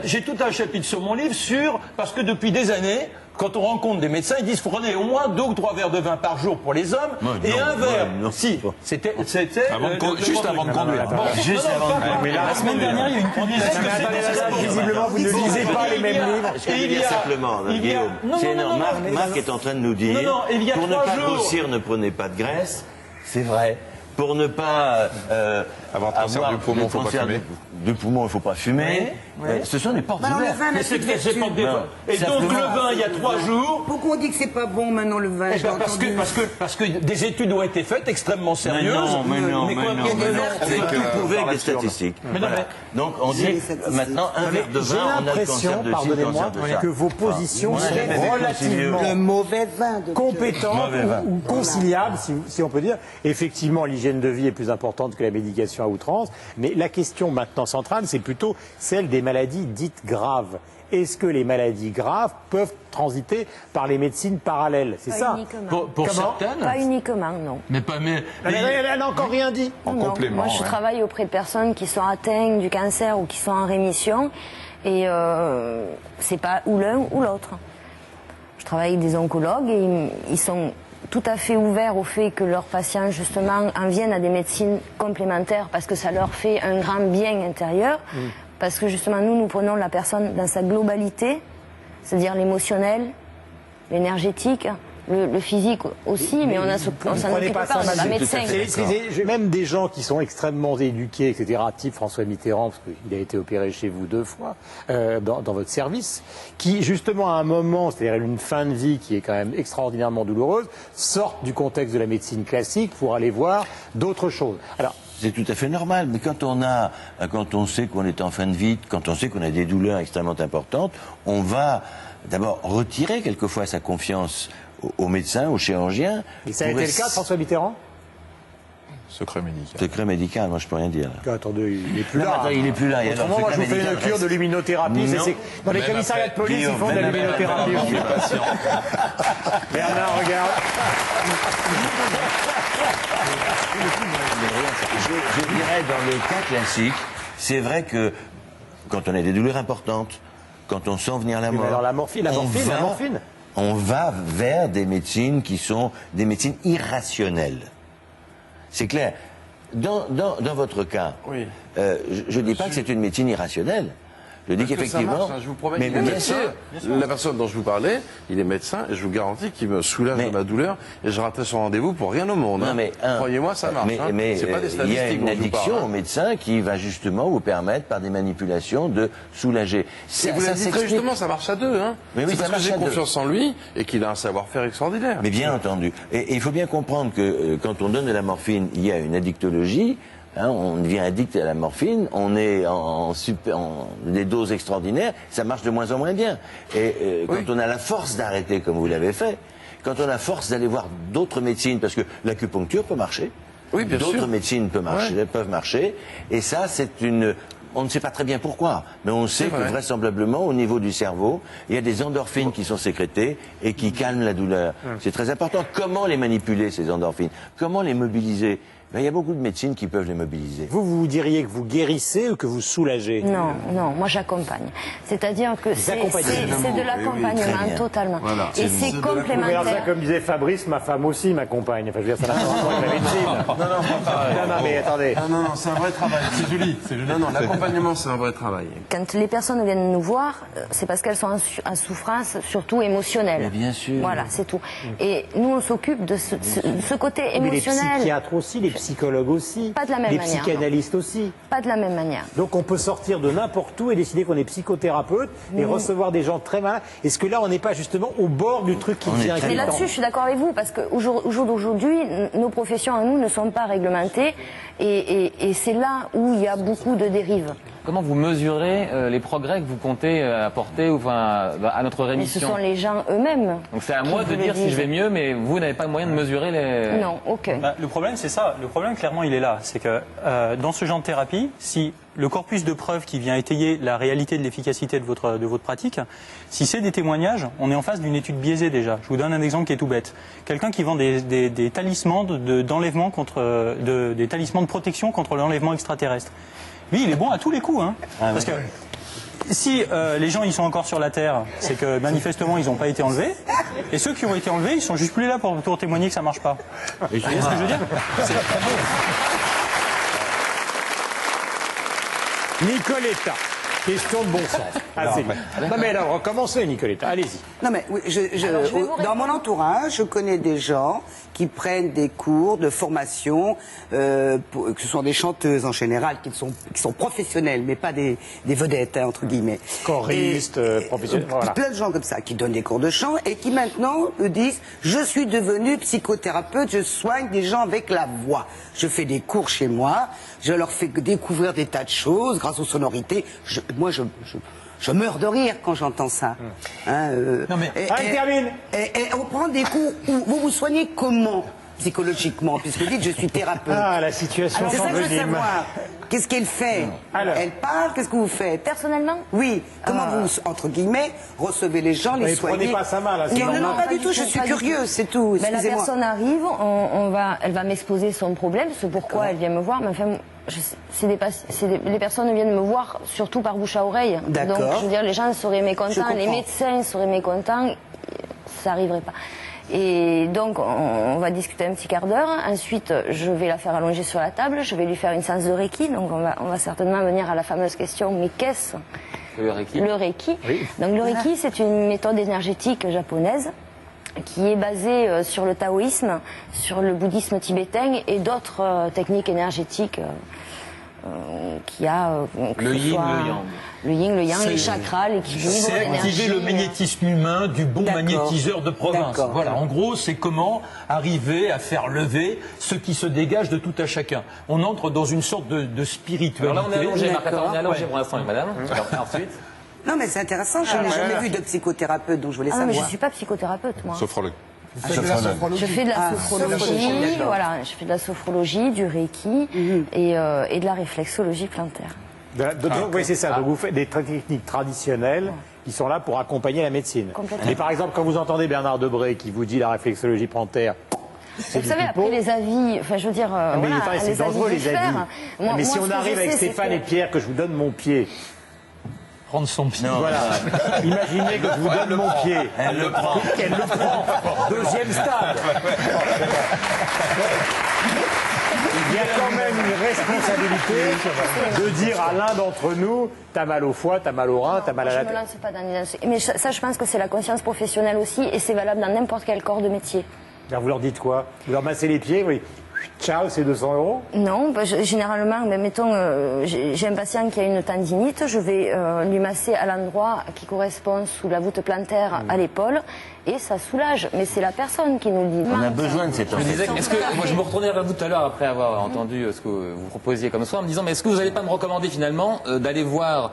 j'ai tout un chapitre sur mon livre sur... Parce que depuis des années, quand on rencontre des médecins, ils disent prenez au moins 2 ou 3 verres de vin par jour pour les hommes et un verre. Si, c'était juste avant de conduire. Juste avant de conduire. La semaine dernière, il y a une visiblement, vous ne lisez pas les mêmes livres. Je vais dire simplement, Guillaume, c'est énorme. Marc est en train de nous dire, pour ne pas grossir, ne prenez pas de graisse. C'est vrai. Pour ne pas avoir cancer du poumon, il ne faut pas fumer. Du poumon, il ne faut pas fumer. Ce sont des portes ouvertes. Et donc le vin, il y a 3 jours. Pourquoi on dit que c'est pas bon maintenant le vin? Parce que des études ont été faites extrêmement sérieuses. Mais non. C'est tout prouvé avec des statistiques. Donc on dit maintenant un verre de vin, on a le cancer de ci, le cancer de ça. Que vos positions sont relativement le mauvais vin compétentes ou conciliables, si on peut dire. Effectivement, l'hygiène de vie est plus importante que la médication à outrance, mais la question maintenant centrale, c'est plutôt celle des maladies dites graves. Est-ce que les maladies graves peuvent transiter par les médecines parallèles? C'est ça? Pour certaines? Pas uniquement, non. Elle n'a encore rien dit. En complément. Moi, je travaille auprès de personnes qui sont atteintes du cancer ou qui sont en rémission, et c'est pas ou l'un ou l'autre. je travaille avec des oncologues et ils sont tout à fait ouverts au fait que leurs patients, justement, en viennent à des médecines complémentaires parce que ça leur fait un grand bien intérieur. Parce que, justement, nous prenons la personne dans sa globalité, c'est-à-dire l'émotionnel, l'énergétique, le physique aussi, mais on s'en occupe pas, on n'est pas médecin. J'ai même des gens qui sont extrêmement éduqués, etc., type François Mitterrand, parce qu'il a été opéré chez vous 2 fois, dans votre service, qui, justement, à un moment, c'est-à-dire une fin de vie qui est quand même extraordinairement douloureuse, sortent du contexte de la médecine classique pour aller voir d'autres choses. Alors, c'est tout à fait normal, mais quand on sait qu'on est en fin de vie, quand on sait qu'on a des douleurs extrêmement importantes, on va d'abord retirer quelquefois sa confiance aux médecins, aux chirurgiens. Et ça a été le cas de François Mitterrand? Secret médical. Secret médical, moi je peux rien dire. Attendez, il n'est plus là. Attends, il n'est plus là. Autrement, moi je vous fais une cure de luminothérapie. Dans les commissariats de police, ils font de la luminothérapie. Bernard, regarde. Je dirais, dans le cas classique, c'est vrai que quand on a des douleurs importantes, quand on sent venir la mort, alors la morphine. On va vers des médecines qui sont des médecines irrationnelles. C'est clair. Dans votre cas, je ne dis pas que c'est une médecine irrationnelle. Je dis qu'effectivement... Je vous promets, mais bien sûr. La personne dont je vous parlais, il est médecin et je vous garantis qu'il me soulage de ma douleur et je raterai son rendez-vous pour rien au monde. Croyez-moi, ça marche. Mais c'est pas des statistiques. Il y a une addiction au médecin qui va justement vous permettre, par des manipulations, de soulager. Et vous l'avez dit très justement, ça marche à 2. Mais oui, c'est parce que j'ai confiance en lui et qu'il a un savoir-faire extraordinaire. Mais bien entendu. Et il faut bien comprendre que quand on donne de la morphine, il y a une addictologie. On devient addict à la morphine, on est en des doses extraordinaires, ça marche de moins en moins bien. Et quand on a la force d'arrêter, comme vous l'avez fait, quand on a la force d'aller voir d'autres médecines, parce que l'acupuncture peut marcher, d'autres médecines peuvent marcher, et ça, on ne sait pas très bien pourquoi, mais on sait que vraisemblablement, au niveau du cerveau, il y a des endorphines qui sont sécrétées et qui calment la douleur. C'est très important. Comment les manipuler, ces endorphines? Comment les mobiliser? Il y a beaucoup de médecines qui peuvent les mobiliser. Vous diriez que vous guérissez ou que vous soulagez? Non, moi j'accompagne. C'est-à-dire que c'est de l'accompagnement totalement. Voilà. Et c'est complémentaire. Ça, comme disait Fabrice, ma femme aussi m'accompagne. Enfin, je veux dire, ça n'a pas rapport avec la médecine. Non, mais attendez. Non, c'est un vrai travail. C'est joli. Non, l'accompagnement, c'est un vrai travail. Quand les personnes viennent nous voir, c'est parce qu'elles sont en souffrance, surtout émotionnelle. Mais bien sûr. Voilà, c'est tout. Et nous, on s'occupe de ce côté émotionnel. Mais les psychiatres aussi, les psychologues aussi, pas de la même manière, les psychanalystes aussi. Pas de la même manière. Donc on peut sortir de n'importe où et décider qu'on est psychothérapeute et recevoir des gens très malades. Est-ce que là on n'est pas justement au bord du truc qui devient inquiétant? Mais là-dessus je suis d'accord avec vous parce qu'au jour d'aujourd'hui nos professions à nous ne sont pas réglementées et c'est là où il y a beaucoup de dérives. Comment vous mesurez les progrès que vous comptez apporter à notre rémission? Mais ce sont les gens eux-mêmes. Donc c'est à moi de dire si je vais mieux, mais vous n'avez pas moyen de mesurer les... Non, aucun. Le problème c'est ça. Le problème clairement il est là. C'est que dans ce genre de thérapie, si le corpus de preuves qui vient étayer la réalité de l'efficacité de votre pratique, si c'est des témoignages, on est en face d'une étude biaisée déjà. Je vous donne un exemple qui est tout bête. Quelqu'un qui vend des talismans d'enlèvement contre des talismans de protection contre l'enlèvement extraterrestre. Lui, il est bon à tous les coups, parce que si les gens ils sont encore sur la Terre, c'est que manifestement ils n'ont pas été enlevés, et ceux qui ont été enlevés, ils sont juste plus là pour témoigner que ça marche pas. Vous voyez ce que je veux dire? Nicoletta, question de bon sens. Non mais alors, recommencez Nicoletta, allez-y. Non mais oui, dans mon entourage, je connais des gens qui prennent des cours de formation, que ce sont des chanteuses en général, qui sont professionnelles, mais pas des vedettes, entre guillemets. Choristes, professionnels, voilà. Plein de gens comme ça, qui donnent des cours de chant et qui maintenant disent « Je suis devenu psychothérapeute, je soigne des gens avec la voix. Je fais des cours chez moi, je leur fais découvrir des tas de choses grâce aux sonorités. Je meurs de rire quand j'entends ça. Non mais, termine. Et on prend des cours où vous soignez comment psychologiquement, puisque vous dites je suis thérapeute. Ah, la situation c'est ça que je veux savoir. Qu'est-ce qu'elle fait? Elle parle, qu'est-ce que vous faites? Personnellement? Oui. Comment vous, entre guillemets, recevez les gens, les soignez? Prenez pas ça mal. Non, pas du tout, je suis curieuse, c'est tout. Mais la personne arrive, elle va m'exposer son problème, c'est pourquoi elle vient me voir, mais enfin... les personnes viennent me voir surtout par bouche à oreille. Donc, je veux dire, les gens seraient mécontents, les médecins seraient mécontents. ça n'arriverait pas. Et donc, on va discuter un petit quart d'heure. Ensuite, je vais la faire allonger sur la table. Je vais lui faire une séance de Reiki. Donc, on va certainement venir à la fameuse question, mais qu'est-ce le Reiki? Le Reiki. Oui. Donc, le Reiki, c'est une méthode énergétique japonaise qui est basée sur le taoïsme, sur le bouddhisme tibétain et d'autres techniques énergétiques qui a le yin, le yang. Le yin, le yang, les chakras, l'équilibre, c'est activer le magnétisme humain du bon magnétiseur de province. Voilà, en gros, c'est comment arriver à faire lever ce qui se dégage de tout à chacun. On entre dans une sorte de spiritualité. Alors là, on est allongé, Marc, on est allongé pour l'instant, madame. Alors, ensuite. Non, mais c'est intéressant, je n'ai jamais vu de psychothérapeute, donc je voulais savoir. Mais je ne suis pas psychothérapeute, moi. Sophrologue. Je fais de la sophrologie, voilà, je fais de la sophrologie, du Reiki et de la réflexologie plantaire. Oui, c'est ça. Donc vous faites des techniques traditionnelles qui sont là pour accompagner la médecine. Mais par exemple, quand vous entendez Bernard Debré qui vous dit la réflexologie plantaire, vous savez, après les avis, enfin je veux dire, mais voilà, c'est dangereux les avis. Mais si on arrive avec sais, Stéphane et Pierre, que je vous donne mon pied. Prendre son pied. Voilà. Imaginez que je vous donne mon pied. Elle le prend. Elle le prend. Deuxième stade. Il y a quand même une responsabilité de dire à l'un d'entre nous, t'as mal au foie, t'as mal au rein, t'as mal à la tête. Je me lance pas dans mais ça, je pense que c'est la conscience professionnelle aussi, et c'est valable dans n'importe quel corps de métier. Alors vous leur dites quoi? Vous leur massez les pieds, oui. Ciao, c'est 200 €? Non, généralement, mettons, j'ai un patient qui a une tendinite, je vais lui masser à l'endroit qui correspond sous la voûte plantaire à l'épaule, et ça soulage. Mais c'est la personne qui nous le dit. On a besoin de cette information. Moi, je me retournais vers vous tout à l'heure après avoir entendu ce que vous proposiez comme soin, en me disant, mais est-ce que vous n'allez pas me recommander finalement d'aller voir,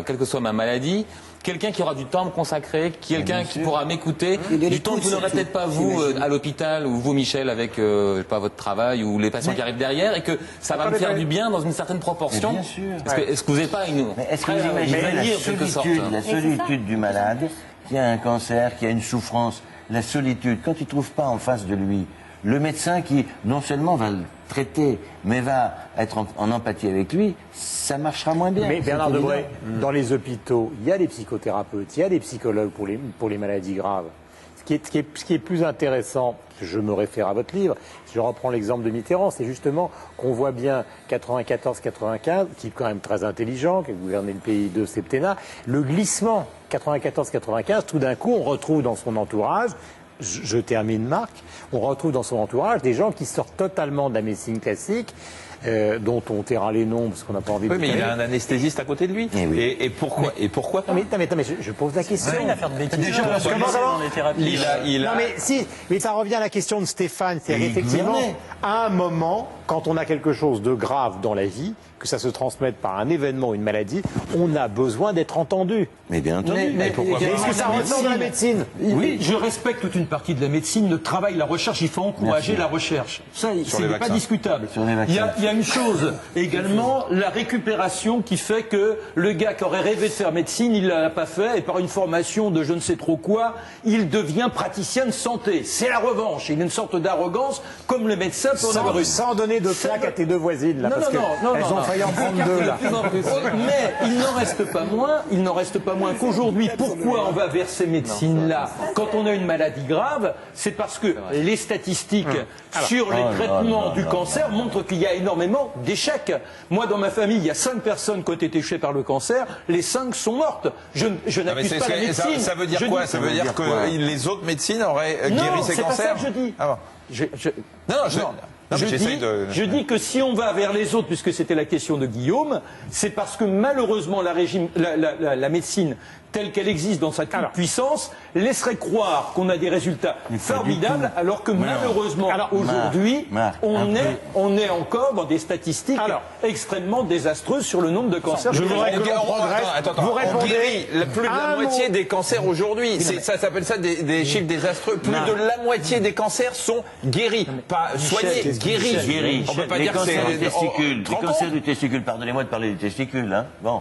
quelle que soit ma maladie, quelqu'un qui aura du temps à me consacrer, quelqu'un qui pourra m'écouter, du temps que vous n'aurez peut-être pas vous à l'hôpital, ou vous Michel avec pas votre travail, ou les patients qui arrivent derrière, et que ça va me faire du bien dans une certaine proportion. Bien sûr. Est-ce que vous n'avez pas une... Est-ce que vous imaginez la solitude du malade qui a un cancer, qui a une souffrance, la solitude, quand il ne trouve pas en face de lui le médecin qui non seulement va le traiter, mais va être en empathie avec lui, ça marchera moins bien. Mais Bernard Debré, dans les hôpitaux, il y a des psychothérapeutes, il y a des psychologues pour les maladies graves. Ce qui est plus intéressant, je me réfère à votre livre, je reprends l'exemple de Mitterrand, c'est justement qu'on voit bien 94-95, type quand même très intelligent, qui a gouverné le pays de septennat, le glissement 94-95, tout d'un coup on retrouve dans son entourage, je termine Marc, on retrouve dans son entourage des gens qui sortent totalement de la médecine classique, dont on taira les noms parce qu'on n'a pas envie de... Oui, mais il a un anesthésiste à côté de lui. Et pourquoi pas? Mais je pose la question. C'est une affaire de bêtises. Comment dans les thérapies. Non, mais ça revient à la question de Stéphane. C'est effectivement, à un moment, quand on a quelque chose de grave dans la vie, que ça se transmette par un événement ou une maladie, on a besoin d'être entendu. Mais bien entendu. Mais pourquoi pas? Est-ce que ça ressort de la médecine? Oui, je respecte toute une partie de la médecine, le travail, la recherche, il faut encourager la recherche. Ça, c'est pas discutable. Il y a une chose également, la récupération qui fait que le gars qui aurait rêvé de faire médecine, il ne l'a pas fait, et par une formation de je ne sais trop quoi, il devient praticien de santé. C'est la revanche. Il y a une sorte d'arrogance, comme le médecin peut en avoir une. Sans donner de claque à tes deux voisines, là, parce qu'elles ont failli en prendre deux, là. Mais il n'en reste pas moins qu'aujourd'hui, pourquoi on va vers ces médecines-là quand on a une maladie grave? C'est parce que les statistiques sur les traitements du cancer montrent qu'il y a énormément d'échecs. Moi, dans ma famille, il y a 5 personnes qui ont été touchées par le cancer, les 5 sont mortes. Je n'accuse pas la médecine. Ça veut dire quoi? Ça veut dire que les autres médecines auraient guéri ces cancers? Non, c'est pas ça que je dis. Ah bon. Je dis que si on va vers les autres, puisque c'était la question de Guillaume, c'est parce que malheureusement la médecine telle qu'elle existe dans sa toute-puissance laisserait croire qu'on a des résultats formidables, alors que malheureusement aujourd'hui on est encore dans des statistiques extrêmement désastreuses sur le nombre de cancers. Je voudrais que l'on progresse. Vous répondez. On guérit plus de la moitié des cancers aujourd'hui. Ça s'appelle ça des chiffres désastreux. Plus de la moitié des cancers sont guéris, pas soignés, guéris. On peut pas dire que c'est les cancers du testicule. Pardonnez-moi de parler du testicule, hein. Bon.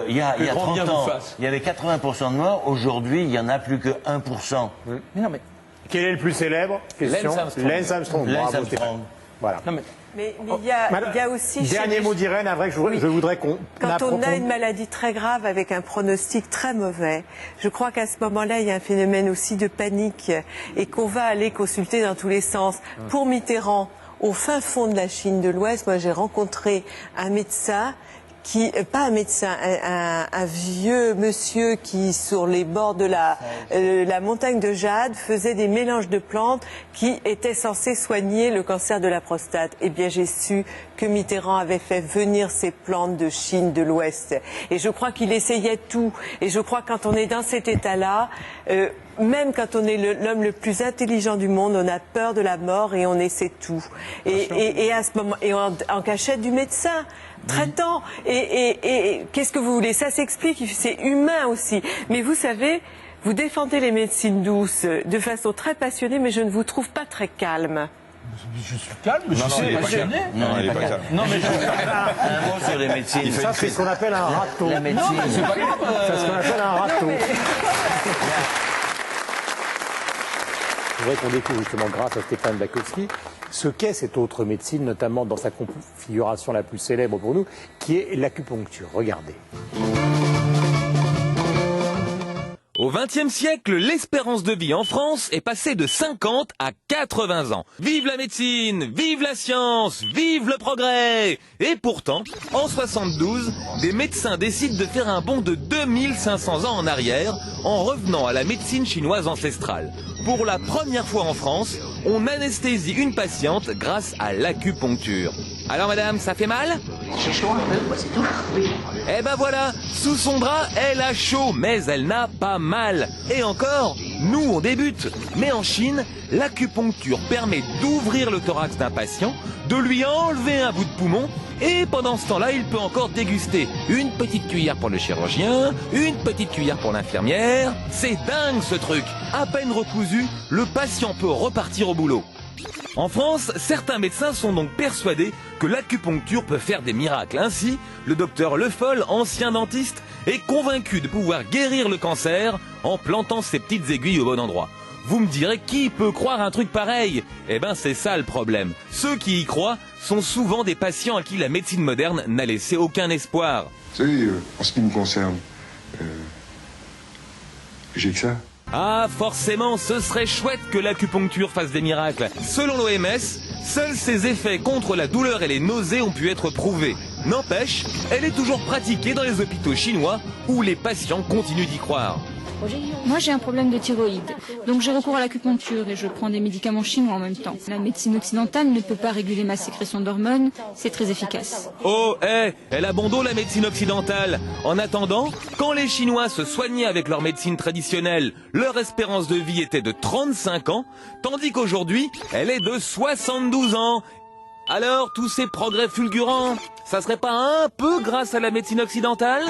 Il y a 30 ans, il y avait 80% de morts. Aujourd'hui, il n'y en a plus que 1%. Mais non, mais quel est le plus célèbre? Lance Armstrong. Lance Armstrong. Lance Armstrong. Voilà. Non, mais Mais il y a aussi... Dernier mot d'Irène, après je voudrais qu'on... Quand on a une maladie très grave avec un pronostic très mauvais, je crois qu'à ce moment-là, il y a un phénomène aussi de panique et qu'on va aller consulter dans tous les sens. Pour Mitterrand, au fin fond de la Chine de l'Ouest, moi j'ai rencontré un médecin pas un médecin, un vieux monsieur qui, sur les bords de la montagne de Jade, faisait des mélanges de plantes qui étaient censés soigner le cancer de la prostate. Eh bien, j'ai su que Mitterrand avait fait venir ces plantes de Chine de l'Ouest. Et je crois qu'il essayait tout. Et je crois que quand on est dans cet état-là, même quand on est l'homme le plus intelligent du monde, on a peur de la mort et on essaie tout. Et à ce moment, et en cachette du médecin traitant. Et qu'est-ce que vous voulez? Ça s'explique, c'est humain aussi. Mais vous savez, vous défendez les médecines douces de façon très passionnée, mais je ne vous trouve pas très calme. Je suis calme, je suis passionné. Non, il n'est pas calme. Non, mais un mot sur les médecines. Ça, c'est ce qu'on appelle un râteau. La médecine. Non, mais c'est pas grave. C'est ce qu'on appelle un râteau. Je voudrais qu'on découvre justement, grâce à Stéphane Bakowski, ce qu'est cette autre médecine, notamment dans sa configuration la plus célèbre pour nous, qui est l'acupuncture. Regardez. Au XXe siècle, l'espérance de vie en France est passée de 50 à 80 ans. Vive la médecine, vive la science, vive le progrès! Et pourtant, en 72, des médecins décident de faire un bond de 2500 ans en arrière en revenant à la médecine chinoise ancestrale. Pour la première fois en France, on anesthésie une patiente grâce à l'acupuncture. Alors madame, ça fait mal? J'ai chaud un peu, moi, c'est tout. Oui. Eh ben voilà, sous son drap, elle a chaud, mais elle n'a pas mal. Et encore, nous on débute. Mais en Chine, l'acupuncture permet d'ouvrir le thorax d'un patient, de lui enlever un bout de poumon, et pendant ce temps-là, il peut encore déguster une petite cuillère pour le chirurgien, une petite cuillère pour l'infirmière. C'est dingue ce truc. À peine recousu, le patient peut repartir au boulot. En France, certains médecins sont donc persuadés que l'acupuncture peut faire des miracles. Ainsi, le docteur Le Foll, ancien dentiste, est convaincu de pouvoir guérir le cancer en plantant ses petites aiguilles au bon endroit. Vous me direz, qui peut croire un truc pareil? Eh ben c'est ça le problème. Ceux qui y croient sont souvent des patients à qui la médecine moderne n'a laissé aucun espoir. Vous savez, en ce qui me concerne, j'ai que ça. Ah, forcément, ce serait chouette que l'acupuncture fasse des miracles. Selon l'OMS, seuls ses effets contre la douleur et les nausées ont pu être prouvés. N'empêche, elle est toujours pratiquée dans les hôpitaux chinois où les patients continuent d'y croire. Moi, j'ai un problème de thyroïde, donc j'ai recours à l'acupuncture et je prends des médicaments chinois en même temps. La médecine occidentale ne peut pas réguler ma sécrétion d'hormones, c'est très efficace. Oh, elle a bon dos la médecine occidentale. En attendant, quand les Chinois se soignaient avec leur médecine traditionnelle, leur espérance de vie était de 35 ans, tandis qu'aujourd'hui, elle est de 72 ans. Alors, tous ces progrès fulgurants, ça serait pas un peu grâce à la médecine occidentale ?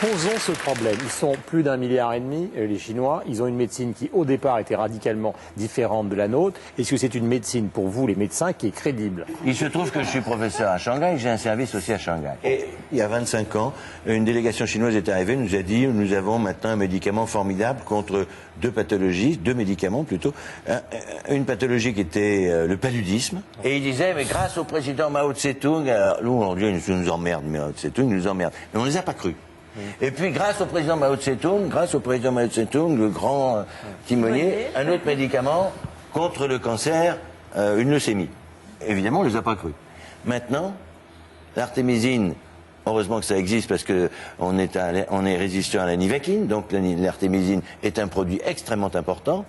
Posons ce problème. Ils sont plus d'1,5 milliard, les Chinois. Ils ont une médecine qui, au départ, était radicalement différente de la nôtre. Est-ce que c'est une médecine, pour vous, les médecins, qui est crédible? Il se trouve que je suis professeur à Shanghai, j'ai un service aussi à Shanghai. Et il y a 25 ans, une délégation chinoise est arrivée, nous a dit, nous avons maintenant un médicament formidable contre deux pathologies, deux médicaments plutôt. Une pathologie qui était le paludisme. Et il disait, mais grâce au président Mao Tse-tung, nous, aujourd'hui, il nous emmerde, Mao Tse-tung, il nous emmerde. Mais on ne les a pas crus. Et puis, grâce au président Mao Tse-tung, le grand timonier, un autre médicament contre le cancer, une leucémie. Évidemment, on ne les a pas crus. Maintenant, l'artémisine, heureusement que ça existe parce que on est résistant à la nivaquine, donc l'artémisine est un produit extrêmement important.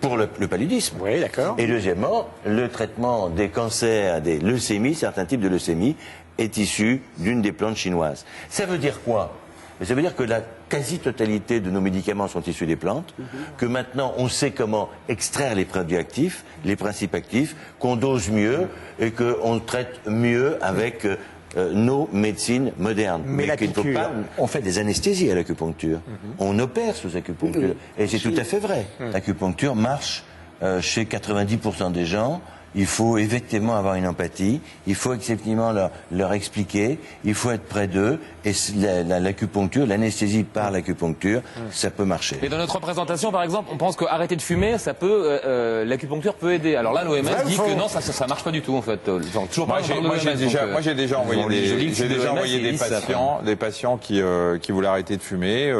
Pour le paludisme. Oui, d'accord. Et deuxièmement, le traitement des cancers, des leucémies, certains types de leucémies, est issu d'une des plantes chinoises. Ça veut dire quoi? Ça veut dire que la quasi-totalité de nos médicaments sont issus des plantes, que maintenant on sait comment extraire les produits actifs, les principes actifs, qu'on dose mieux et qu'on traite mieux avec nos médecines modernes. Mais on fait des anesthésies à l'acupuncture. On opère sous acupuncture. Et c'est tout à fait vrai. L'acupuncture marche chez 90% des gens il faut effectivement avoir une empathie, il faut effectivement leur expliquer, il faut être près d'eux, et l'acupuncture, l'anesthésie par l'acupuncture, ça peut marcher. Et dans notre représentation, par exemple, on pense qu'arrêter de fumer, ça peut, l'acupuncture peut aider. Alors là, l'OMS dit que non, ça marche pas du tout, en fait. Toujours moi, j'ai déjà envoyé des patients qui voulaient arrêter de fumer.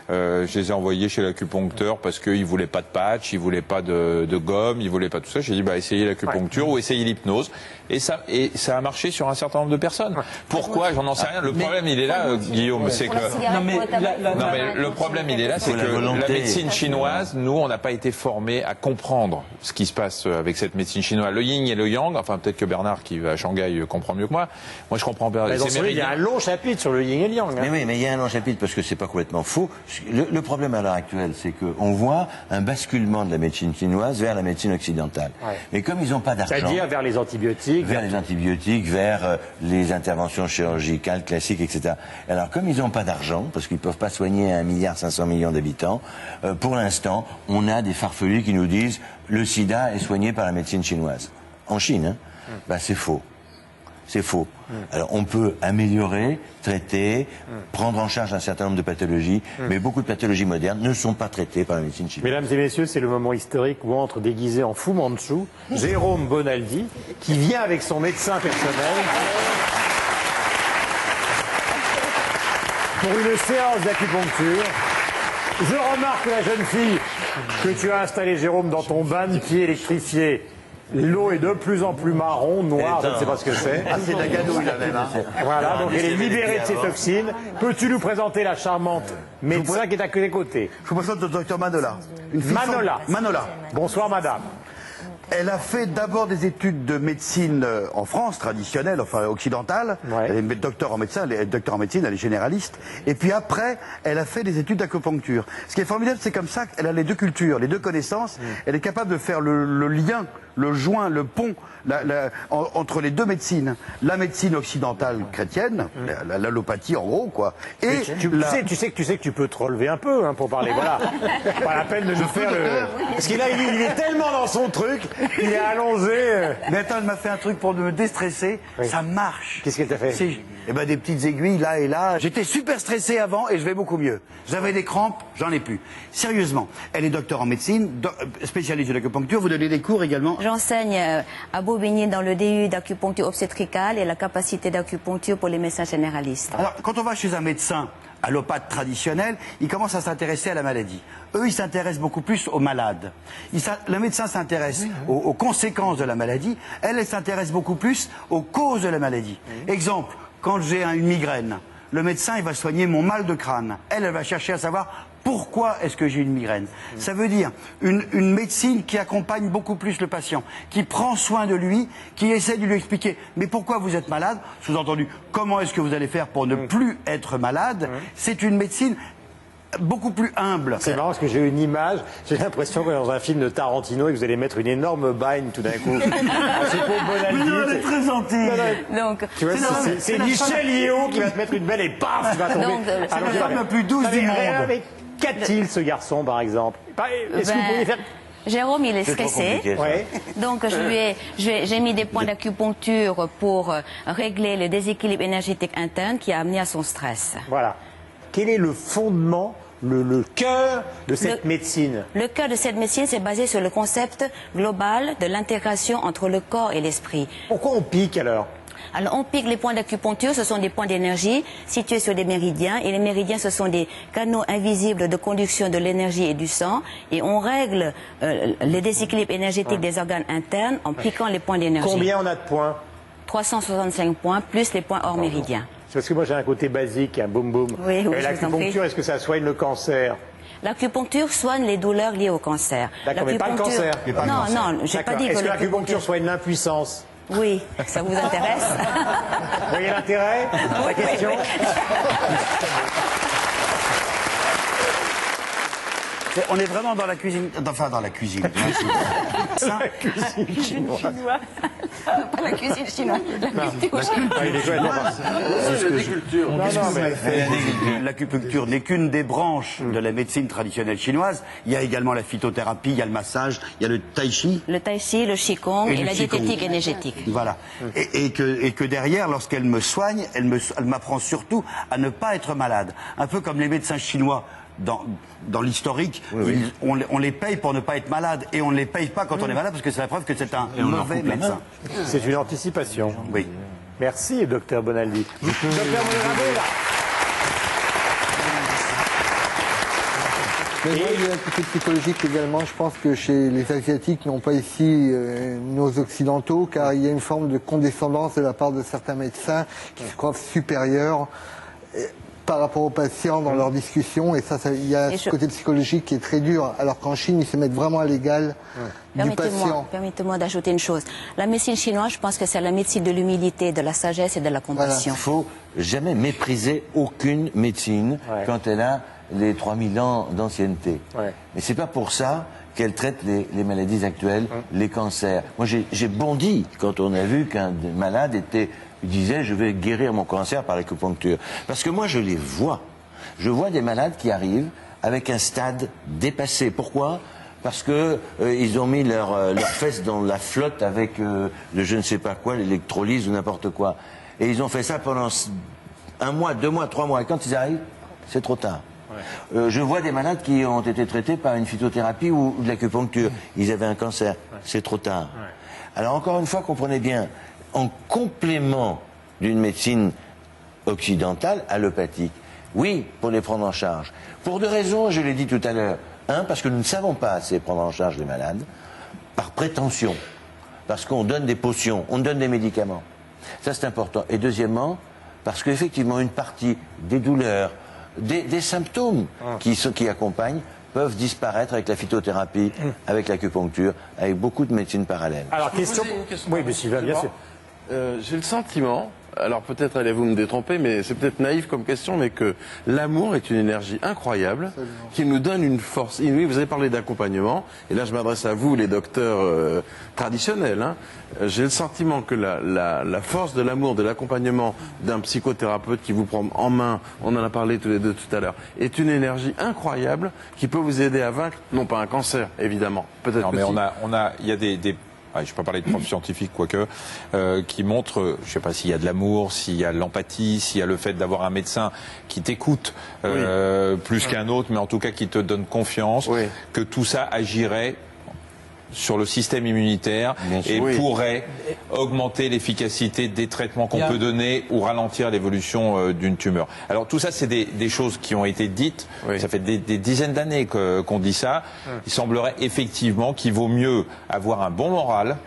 Je les ai envoyés chez l'acupuncteur parce qu'ils voulaient pas de patch, ils voulaient pas de gomme, ils voulaient pas tout ça. J'ai dit, essayez l'acupuncture ou essayez l'hypnose. Et ça a marché sur un certain nombre de personnes. Pourquoi? J'en sais rien. Le problème, il est là, Guillaume, c'est que... le problème, il est là, c'est que la médecine chinoise, nous, on n'a pas été formés à comprendre ce qui se passe avec cette médecine chinoise. Le yin et le yang, enfin, peut-être que Bernard, qui va à Shanghai, comprend mieux que moi. Moi, je comprends pas. Il y a un long chapitre sur le yin et le yang. Mais oui, mais il y a un long chapitre parce que c'est pas complètement faux. Le problème à l'heure actuelle, c'est qu'on voit un basculement de la médecine chinoise vers la médecine occidentale. Ouais. Mais comme ils n'ont pas d'argent... C'est-à-dire vers les antibiotiques. Vers les antibiotiques, vers les interventions chirurgicales classiques, etc. Alors, comme ils n'ont pas d'argent, parce qu'ils ne peuvent pas soigner 1,5 milliard d'habitants, pour l'instant, on a des farfelus qui nous disent le sida est soigné par la médecine chinoise. En Chine, c'est faux. C'est faux. Alors on peut améliorer, traiter, prendre en charge un certain nombre de pathologies, mais beaucoup de pathologies modernes ne sont pas traitées par la médecine chinoise. Mesdames et messieurs, c'est le moment historique où entre déguisé en Fu Manchu, Jérôme Bonaldi, qui vient avec son médecin personnel pour une séance d'acupuncture. Je remarque, la jeune fille, que tu as installé, Jérôme, dans ton bain de pied électrifié. L'eau est de plus en plus marron, noire, je ne sais pas ce que c'est. Ah, c'est de la ganouille, là, même. Hein. Voilà, donc elle est libérée de ses toxines. Peux-tu nous présenter la charmante médecin qui est à tes côtés? Je vous présente le docteur Manola. Manola. Bonsoir, madame. Elle a fait d'abord des études de médecine en France, traditionnelle, enfin occidentale. Ouais. Elle est docteur en médecine, elle est généraliste. Et puis après, elle a fait des études d'acupuncture. Ce qui est formidable, c'est comme ça qu'elle a les deux cultures, les deux connaissances. Elle est capable de faire le lien, le joint, le pont entre les deux médecines. La médecine occidentale chrétienne, l'allopathie en gros, quoi. Et tu sais que tu peux te relever un peu pour parler. Voilà. Pas la peine de nous faire le... Parce qu'il est tellement dans son truc, il est allongé. Mais attends, elle m'a fait un truc pour me déstresser. Oui. Ça marche. Qu'est-ce qu'elle t'a fait? Eh ben, des petites aiguilles là et là. J'étais super stressé avant et je vais beaucoup mieux. J'avais des crampes, j'en ai plus. Sérieusement, elle est docteur en médecine, spécialiste de l'acupuncture. Vous donnez des cours également? J'enseigne à Bobigny dans le DU d'acupuncture obstétricale et la capacité d'acupuncture pour les médecins généralistes. Alors, quand on va chez un médecin allopathe traditionnel, il commence à s'intéresser à la maladie. Eux, ils s'intéressent beaucoup plus aux malades. Le médecin s'intéresse aux conséquences de la maladie. Elle s'intéresse beaucoup plus aux causes de la maladie. Exemple, quand j'ai une migraine, le médecin, il va soigner mon mal de crâne. Elle va chercher à savoir pourquoi est-ce que j'ai une migraine. Ça veut dire une médecine qui accompagne beaucoup plus le patient, qui prend soin de lui, qui essaie de lui expliquer mais pourquoi vous êtes malade, sous-entendu comment est-ce que vous allez faire pour ne plus être malade. C'est une médecine beaucoup plus humble. C'est marrant parce que j'ai une image, j'ai l'impression que dans un film de Tarantino et que vous allez mettre une énorme bagne tout d'un coup. C'est pour Bonaldi. Elle est très gentille. Donc, tu vois, c'est Michel Yeo qui va te mettre une belle et paf, tu vas tomber. C'est la femme la plus douce du monde. Qu'a-t-il ce garçon par exemple? Est-ce que vous pourriez faire... Jérôme, il est stressé. Ouais. Donc, j'ai mis des points d'acupuncture pour régler le déséquilibre énergétique interne qui a amené à son stress. Voilà. Quel est le fondement, le cœur de cette médecine? Le cœur de cette médecine, c'est basé sur le concept global de l'intégration entre le corps et l'esprit. Pourquoi on pique alors? Alors, on pique les points d'acupuncture, ce sont des points d'énergie situés sur des méridiens. Et les méridiens, ce sont des canaux invisibles de conduction de l'énergie et du sang. Et on règle les déséquilibres énergétiques des organes internes en piquant les points d'énergie. Combien on a de points? 365 points, plus les points hors méridien. C'est parce que moi j'ai un côté basique, un boum boum. Oui, et l'acupuncture, est-ce que ça soigne le cancer? L'acupuncture soigne les douleurs liées au cancer. D'accord, mais pas le cancer. Non, j'ai pas dit que est-ce que l'acupuncture soigne l'impuissance? Oui, ça vous intéresse? Vous voyez l'intérêt de la question? On est vraiment dans la cuisine, enfin dans la cuisine. La cuisine chinoise. Pas la cuisine chinoise. L'acupuncture n'est qu'une des branches de la médecine traditionnelle chinoise. Il y a également la phytothérapie, il y a le massage, il y a le tai chi. Le tai chi, le qigong et la diététique énergétique. Voilà. Et que derrière, lorsqu'elle me soigne, elle m'apprend surtout à ne pas être malade. Un peu comme les médecins chinois. Dans l'historique, on les paye pour ne pas être malade et on ne les paye pas quand on est malade parce que c'est la preuve que c'est un mauvais médecin. C'est une anticipation. Oui. Merci, docteur Bonaldi. Docteur Bonaldi, là. Mais moi, il y a un côté psychologique également. Je pense que chez les Asiatiques, non pas ici nos Occidentaux, car il y a une forme de condescendance de la part de certains médecins qui se croient supérieurs par rapport aux patients dans leurs discussions, et ça il y a ce côté psychologique qui est très dur, alors qu'en Chine, ils se mettent vraiment à l'égal du patient. Permettez-moi d'ajouter une chose. La médecine chinoise, je pense que c'est la médecine de l'humilité, de la sagesse et de la compassion. Il ne faut jamais mépriser aucune médecine quand elle a les 3000 ans d'ancienneté. Mais c'est pas pour ça qu'elle traite les maladies actuelles, les cancers. Moi, j'ai bondi quand on a vu qu'un malade disait je vais guérir mon cancer par l'acupuncture. Parce que moi je les vois. Je vois des malades qui arrivent avec un stade dépassé. Pourquoi ? Parce que ils ont mis leurs fesses dans la flotte avec le je ne sais pas quoi, l'électrolyse ou n'importe quoi. Et ils ont fait ça pendant 1 mois, 2 mois, 3 mois. Et quand ils arrivent, c'est trop tard. Je vois des malades qui ont été traités par une phytothérapie ou de l'acupuncture. Ils avaient un cancer. C'est trop tard. Alors encore une fois, comprenez bien, en complément d'une médecine occidentale, allopathique. Oui, pour les prendre en charge. Pour 2 raisons, je l'ai dit tout à l'heure. 1, parce que nous ne savons pas assez prendre en charge les malades, par prétention. Parce qu'on donne des potions, on donne des médicaments. Ça, c'est important. Et deuxièmement, parce qu'effectivement, une partie des douleurs, des symptômes qui accompagnent, peuvent disparaître avec la phytothérapie, avec l'acupuncture, avec beaucoup de médecines parallèles. Alors, question... Oui, mais Sylvain, bien sûr. J'ai le sentiment, alors peut-être allez-vous me détromper, mais c'est peut-être naïf comme question, mais que l'amour est une énergie incroyable qui nous donne une force inouïe. Vous avez parlé d'accompagnement, et là je m'adresse à vous, les docteurs traditionnels. J'ai le sentiment que la force de l'amour, de l'accompagnement d'un psychothérapeute qui vous prend en main, on en a parlé tous les deux tout à l'heure, est une énergie incroyable qui peut vous aider à vaincre, non pas un cancer, évidemment. Peut-être. Non, mais il y a des je ne vais pas parler de preuves scientifiques, quoique, qui montrent, je ne sais pas s'il y a de l'amour, s'il y a de l'empathie, s'il y a le fait d'avoir un médecin qui t'écoute plus qu'un autre, mais en tout cas qui te donne confiance, que tout ça agirait sur le système immunitaire et pourrait augmenter l'efficacité des traitements qu'on peut donner ou ralentir l'évolution d'une tumeur. Alors tout ça, c'est des choses qui ont été dites, ça fait des dizaines d'années qu'on dit ça. Il semblerait effectivement qu'il vaut mieux avoir un bon moral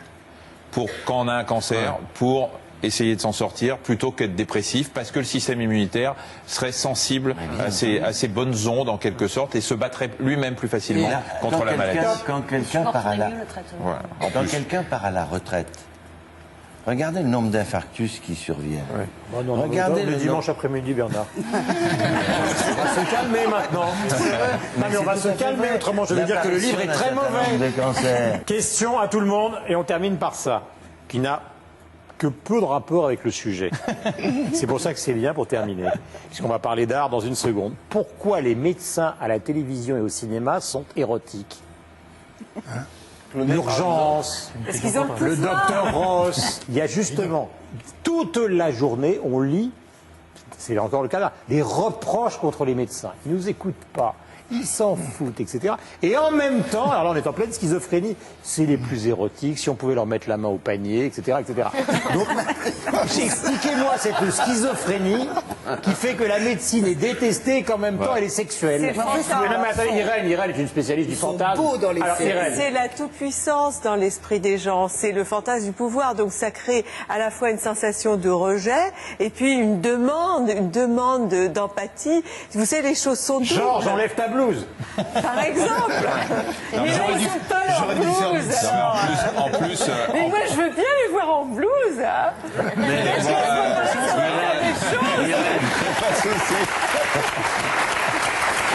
pour quand on a un cancer, pour essayer de s'en sortir plutôt qu'être dépressif, parce que le système immunitaire serait sensible à ces bonnes ondes en quelque sorte et se battrait lui-même plus facilement contre la maladie. Quand quelqu'un part à la retraite, regardez le nombre d'infarctus qui surviennent. Regardez le dimanche après-midi, Bernard. On va se calmer maintenant. Non, mais on va se calmer, autrement je veux dire que le livre est très mauvais. Question à tout le monde, et on termine par ça, qui n'a que peu de rapport avec le sujet. C'est pour ça que c'est bien pour terminer, puisqu'on va parler d'art dans une seconde. Pourquoi les médecins à la télévision et au cinéma sont érotiques? L'urgence, le docteur Ross. Il y a justement, toute la journée, on lit, c'est encore le cas là, des reproches contre les médecins. Ils ne nous écoutent pas. Ils s'en foutent, etc. Et en même temps, alors là on est en pleine schizophrénie, c'est les plus érotiques, si on pouvait leur mettre la main au panier, etc. etc. Donc, expliquez-moi cette schizophrénie qui fait que la médecine est détestée et qu'en même temps elle est sexuelle. Irène est une spécialiste du fantasme. C'est la toute-puissance dans l'esprit des gens, c'est le fantasme du pouvoir, donc ça crée à la fois une sensation de rejet et puis une demande d'empathie. Vous savez, les choses sont doubles. Georges, enlève ta blouse. Par exemple. Mais là, ils sont pas en blouse. En plus, mais moi, je veux bien les voir en blouse.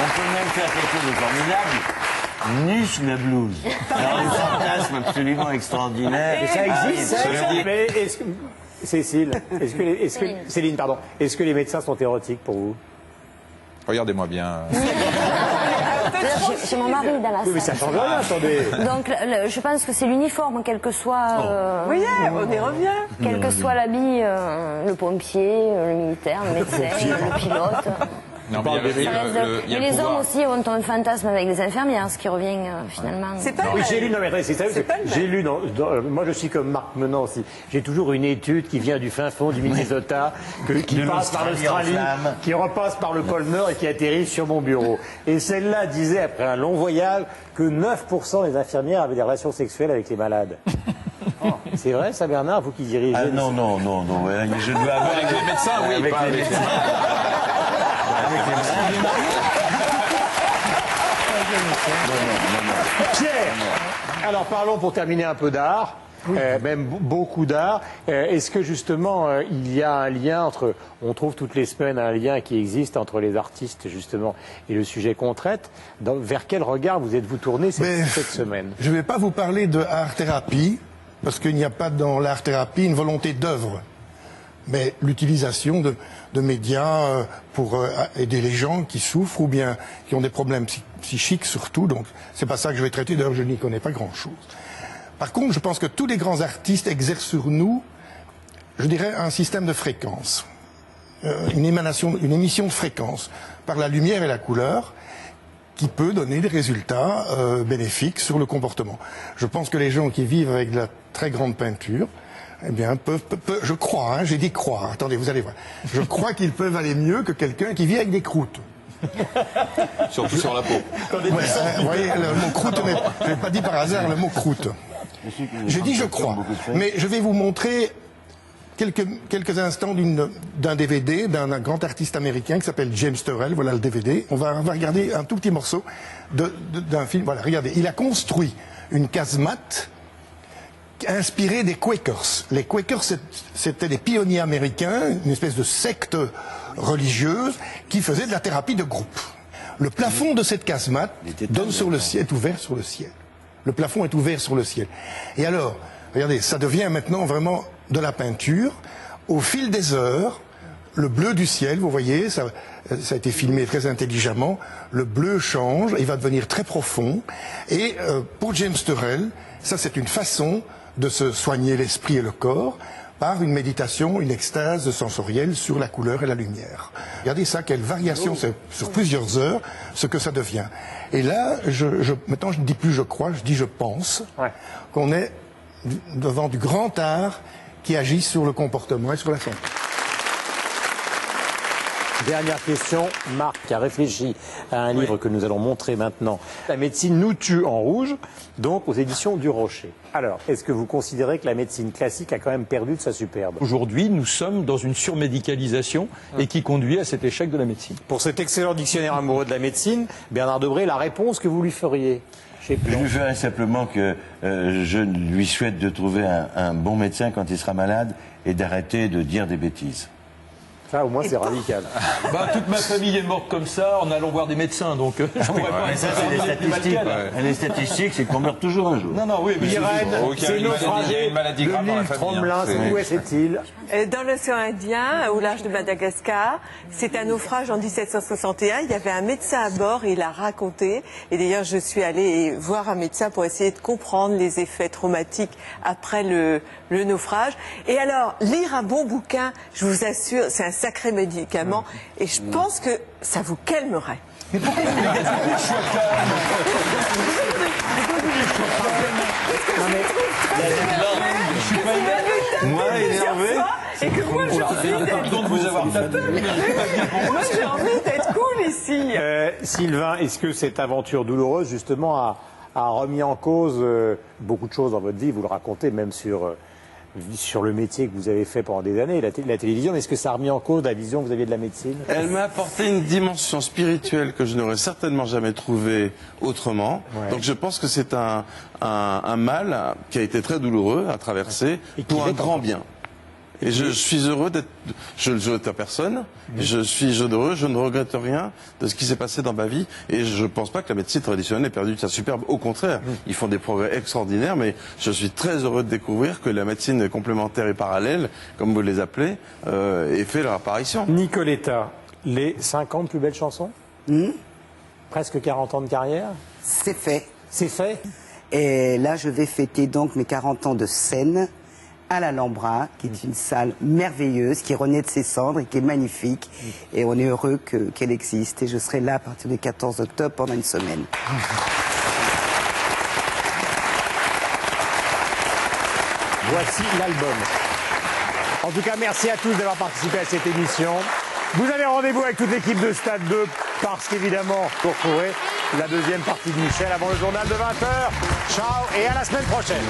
On peut même faire quelque chose de formidable. Nus le blues. Alors, un fantasme absolument extraordinaire. Mais ça existe, mais est-ce que... Cécile, Céline, pardon. Est-ce que les médecins sont érotiques pour vous? Regardez-moi bien. J'ai mon mari dans la salle. Oui, mais ça change rien, attendez. Donc, je pense que c'est l'uniforme, quel que soit... Oui, on y revient. Quel que soit l'habit, le pompier, le militaire, le médecin, le pilote... Non, mais mais les hommes aussi ont un fantasme avec les infirmières, ce qui revient finalement. C'est pas Oui, j'ai lu, non, mais j'ai lu, moi je suis comme Marc Menant aussi. J'ai toujours une étude qui vient du fin fond du Minnesota, qui passe par l'Australie, qui repasse par le pôle Nord et qui atterrit sur mon bureau. Et celle-là disait, après un long voyage, que 9% des infirmières avaient des relations sexuelles avec les malades. C'est vrai ça, Bernard, vous qui dirigez? Ah non, non, non, non. Je dois avoir avec les médecins, oui, avec les médecins. Pierre, alors parlons pour terminer un peu d'art, même beaucoup d'art. Est-ce que justement il y a un lien entre, on trouve toutes les semaines un lien qui existe entre les artistes justement et le sujet qu'on traite. Vers quel regard vous êtes-vous tourné cette semaine? Je ne vais pas vous parler de art-thérapie, parce qu'il n'y a pas dans l'art-thérapie une volonté d'œuvre, mais l'utilisation de médias pour aider les gens qui souffrent ou bien qui ont des problèmes psychiques surtout. Donc c'est pas ça que je vais traiter, d'ailleurs je n'y connais pas grand-chose. Par contre, je pense que tous les grands artistes exercent sur nous, je dirais, un système de fréquence, une émission de fréquence par la lumière et la couleur qui peut donner des résultats bénéfiques sur le comportement. Je pense que les gens qui vivent avec de la très grande peinture, eh bien, je crois, hein, j'ai dit croire, attendez, vous allez voir. Je crois qu'ils peuvent aller mieux que quelqu'un qui vit avec des croûtes. Surtout sur la peau. Ouais, vous voyez, le mot croûte, mais je n'ai pas dit par hasard le mot croûte. J'ai dit je crois. Mais je vais vous montrer quelques instants d'un DVD d'un grand artiste américain qui s'appelle James Turrell. Voilà le DVD. On va regarder un tout petit morceau d'un film. Voilà, regardez. Il a construit une casemate inspiré des Quakers. Les Quakers, c'était des pionniers américains, une espèce de secte religieuse qui faisait de la thérapie de groupe. Le plafond de cette casemate donne sur le ciel, est ouvert sur le ciel. Le plafond est ouvert sur le ciel. Et alors, regardez, ça devient maintenant vraiment de la peinture. Au fil des heures, le bleu du ciel, vous voyez, ça a été filmé très intelligemment, le bleu change, il va devenir très profond. Et pour James Turrell, ça c'est une façon de se soigner l'esprit et le corps par une méditation, une extase sensorielle sur la couleur et la lumière. Regardez ça, quelle variation sur plusieurs heures, ce que ça devient. Et là, maintenant je ne dis plus je crois, je dis je pense qu'on est devant du grand art qui agit sur le comportement et sur la santé. Dernière question, Marc qui a réfléchi à un livre que nous allons montrer maintenant. La médecine nous tue en rouge, donc aux éditions du Rocher. Alors, est-ce que vous considérez que la médecine classique a quand même perdu de sa superbe? Aujourd'hui, nous sommes dans une surmédicalisation et qui conduit à cet échec de la médecine. Pour cet excellent dictionnaire amoureux de la médecine, Bernard Debré, la réponse que vous lui feriez? Je lui ferai simplement que je lui souhaite de trouver un bon médecin quand il sera malade et d'arrêter de dire des bêtises. Ça, au moins, c'est radical. Toute ma famille est morte comme ça en allant voir des médecins, donc je pourrais pas... Mais ça, c'est des statistiques. Les statistiques, c'est qu'on meurt toujours un jour. Non, oui, mais Irène, c'est naufragé de l'île Tremblant. Où est-il? Dans l'océan Indien, au large de Madagascar. C'est un naufrage en 1761. Il y avait un médecin à bord et il a raconté. Et d'ailleurs, je suis allée voir un médecin pour essayer de comprendre les effets traumatiques après le naufrage. Et alors, lire un bon bouquin, je vous assure, c'est un sacré médicament. Et je pense que ça vous calmerait. Mais pourquoi vous les gâtez les choix Je suis pas moi énervé. Et que moi, j'ai envie d'être cool ici. Sylvain, est-ce que cette aventure douloureuse, justement, a remis en cause beaucoup de choses dans votre vie? Vous le racontez même sur le métier que vous avez fait pendant des années, la télévision. Mais est-ce que ça a remis en cause la vision que vous aviez de la médecine? Elle m'a apporté une dimension spirituelle que je n'aurais certainement jamais trouvée autrement. Ouais. Donc je pense que c'est un mal qui a été très douloureux à traverser pour un grand bien. Et je suis heureux d'être... Je ne souhaite à personne. Je suis heureux, je ne regrette rien de ce qui s'est passé dans ma vie. Et je ne pense pas que la médecine traditionnelle ait perdu de sa superbe. Au contraire, ils font des progrès extraordinaires. Mais je suis très heureux de découvrir que la médecine complémentaire et parallèle, comme vous les appelez, ait fait leur apparition. Nicoletta, les 50 plus belles chansons, presque 40 ans de carrière. C'est fait. C'est fait. Et là, je vais fêter donc mes 40 ans de scène à l'Alhambra, qui est une salle merveilleuse, qui renaît de ses cendres et qui est magnifique. Et on est heureux qu'elle existe. Et je serai là à partir du 14 octobre pendant une semaine. Voici l'album. En tout cas, merci à tous d'avoir participé à cette émission. Vous avez rendez-vous avec toute l'équipe de Stade 2 parce qu'évidemment, vous retrouverez la deuxième partie de Michel avant le journal de 20h. Ciao et à la semaine prochaine.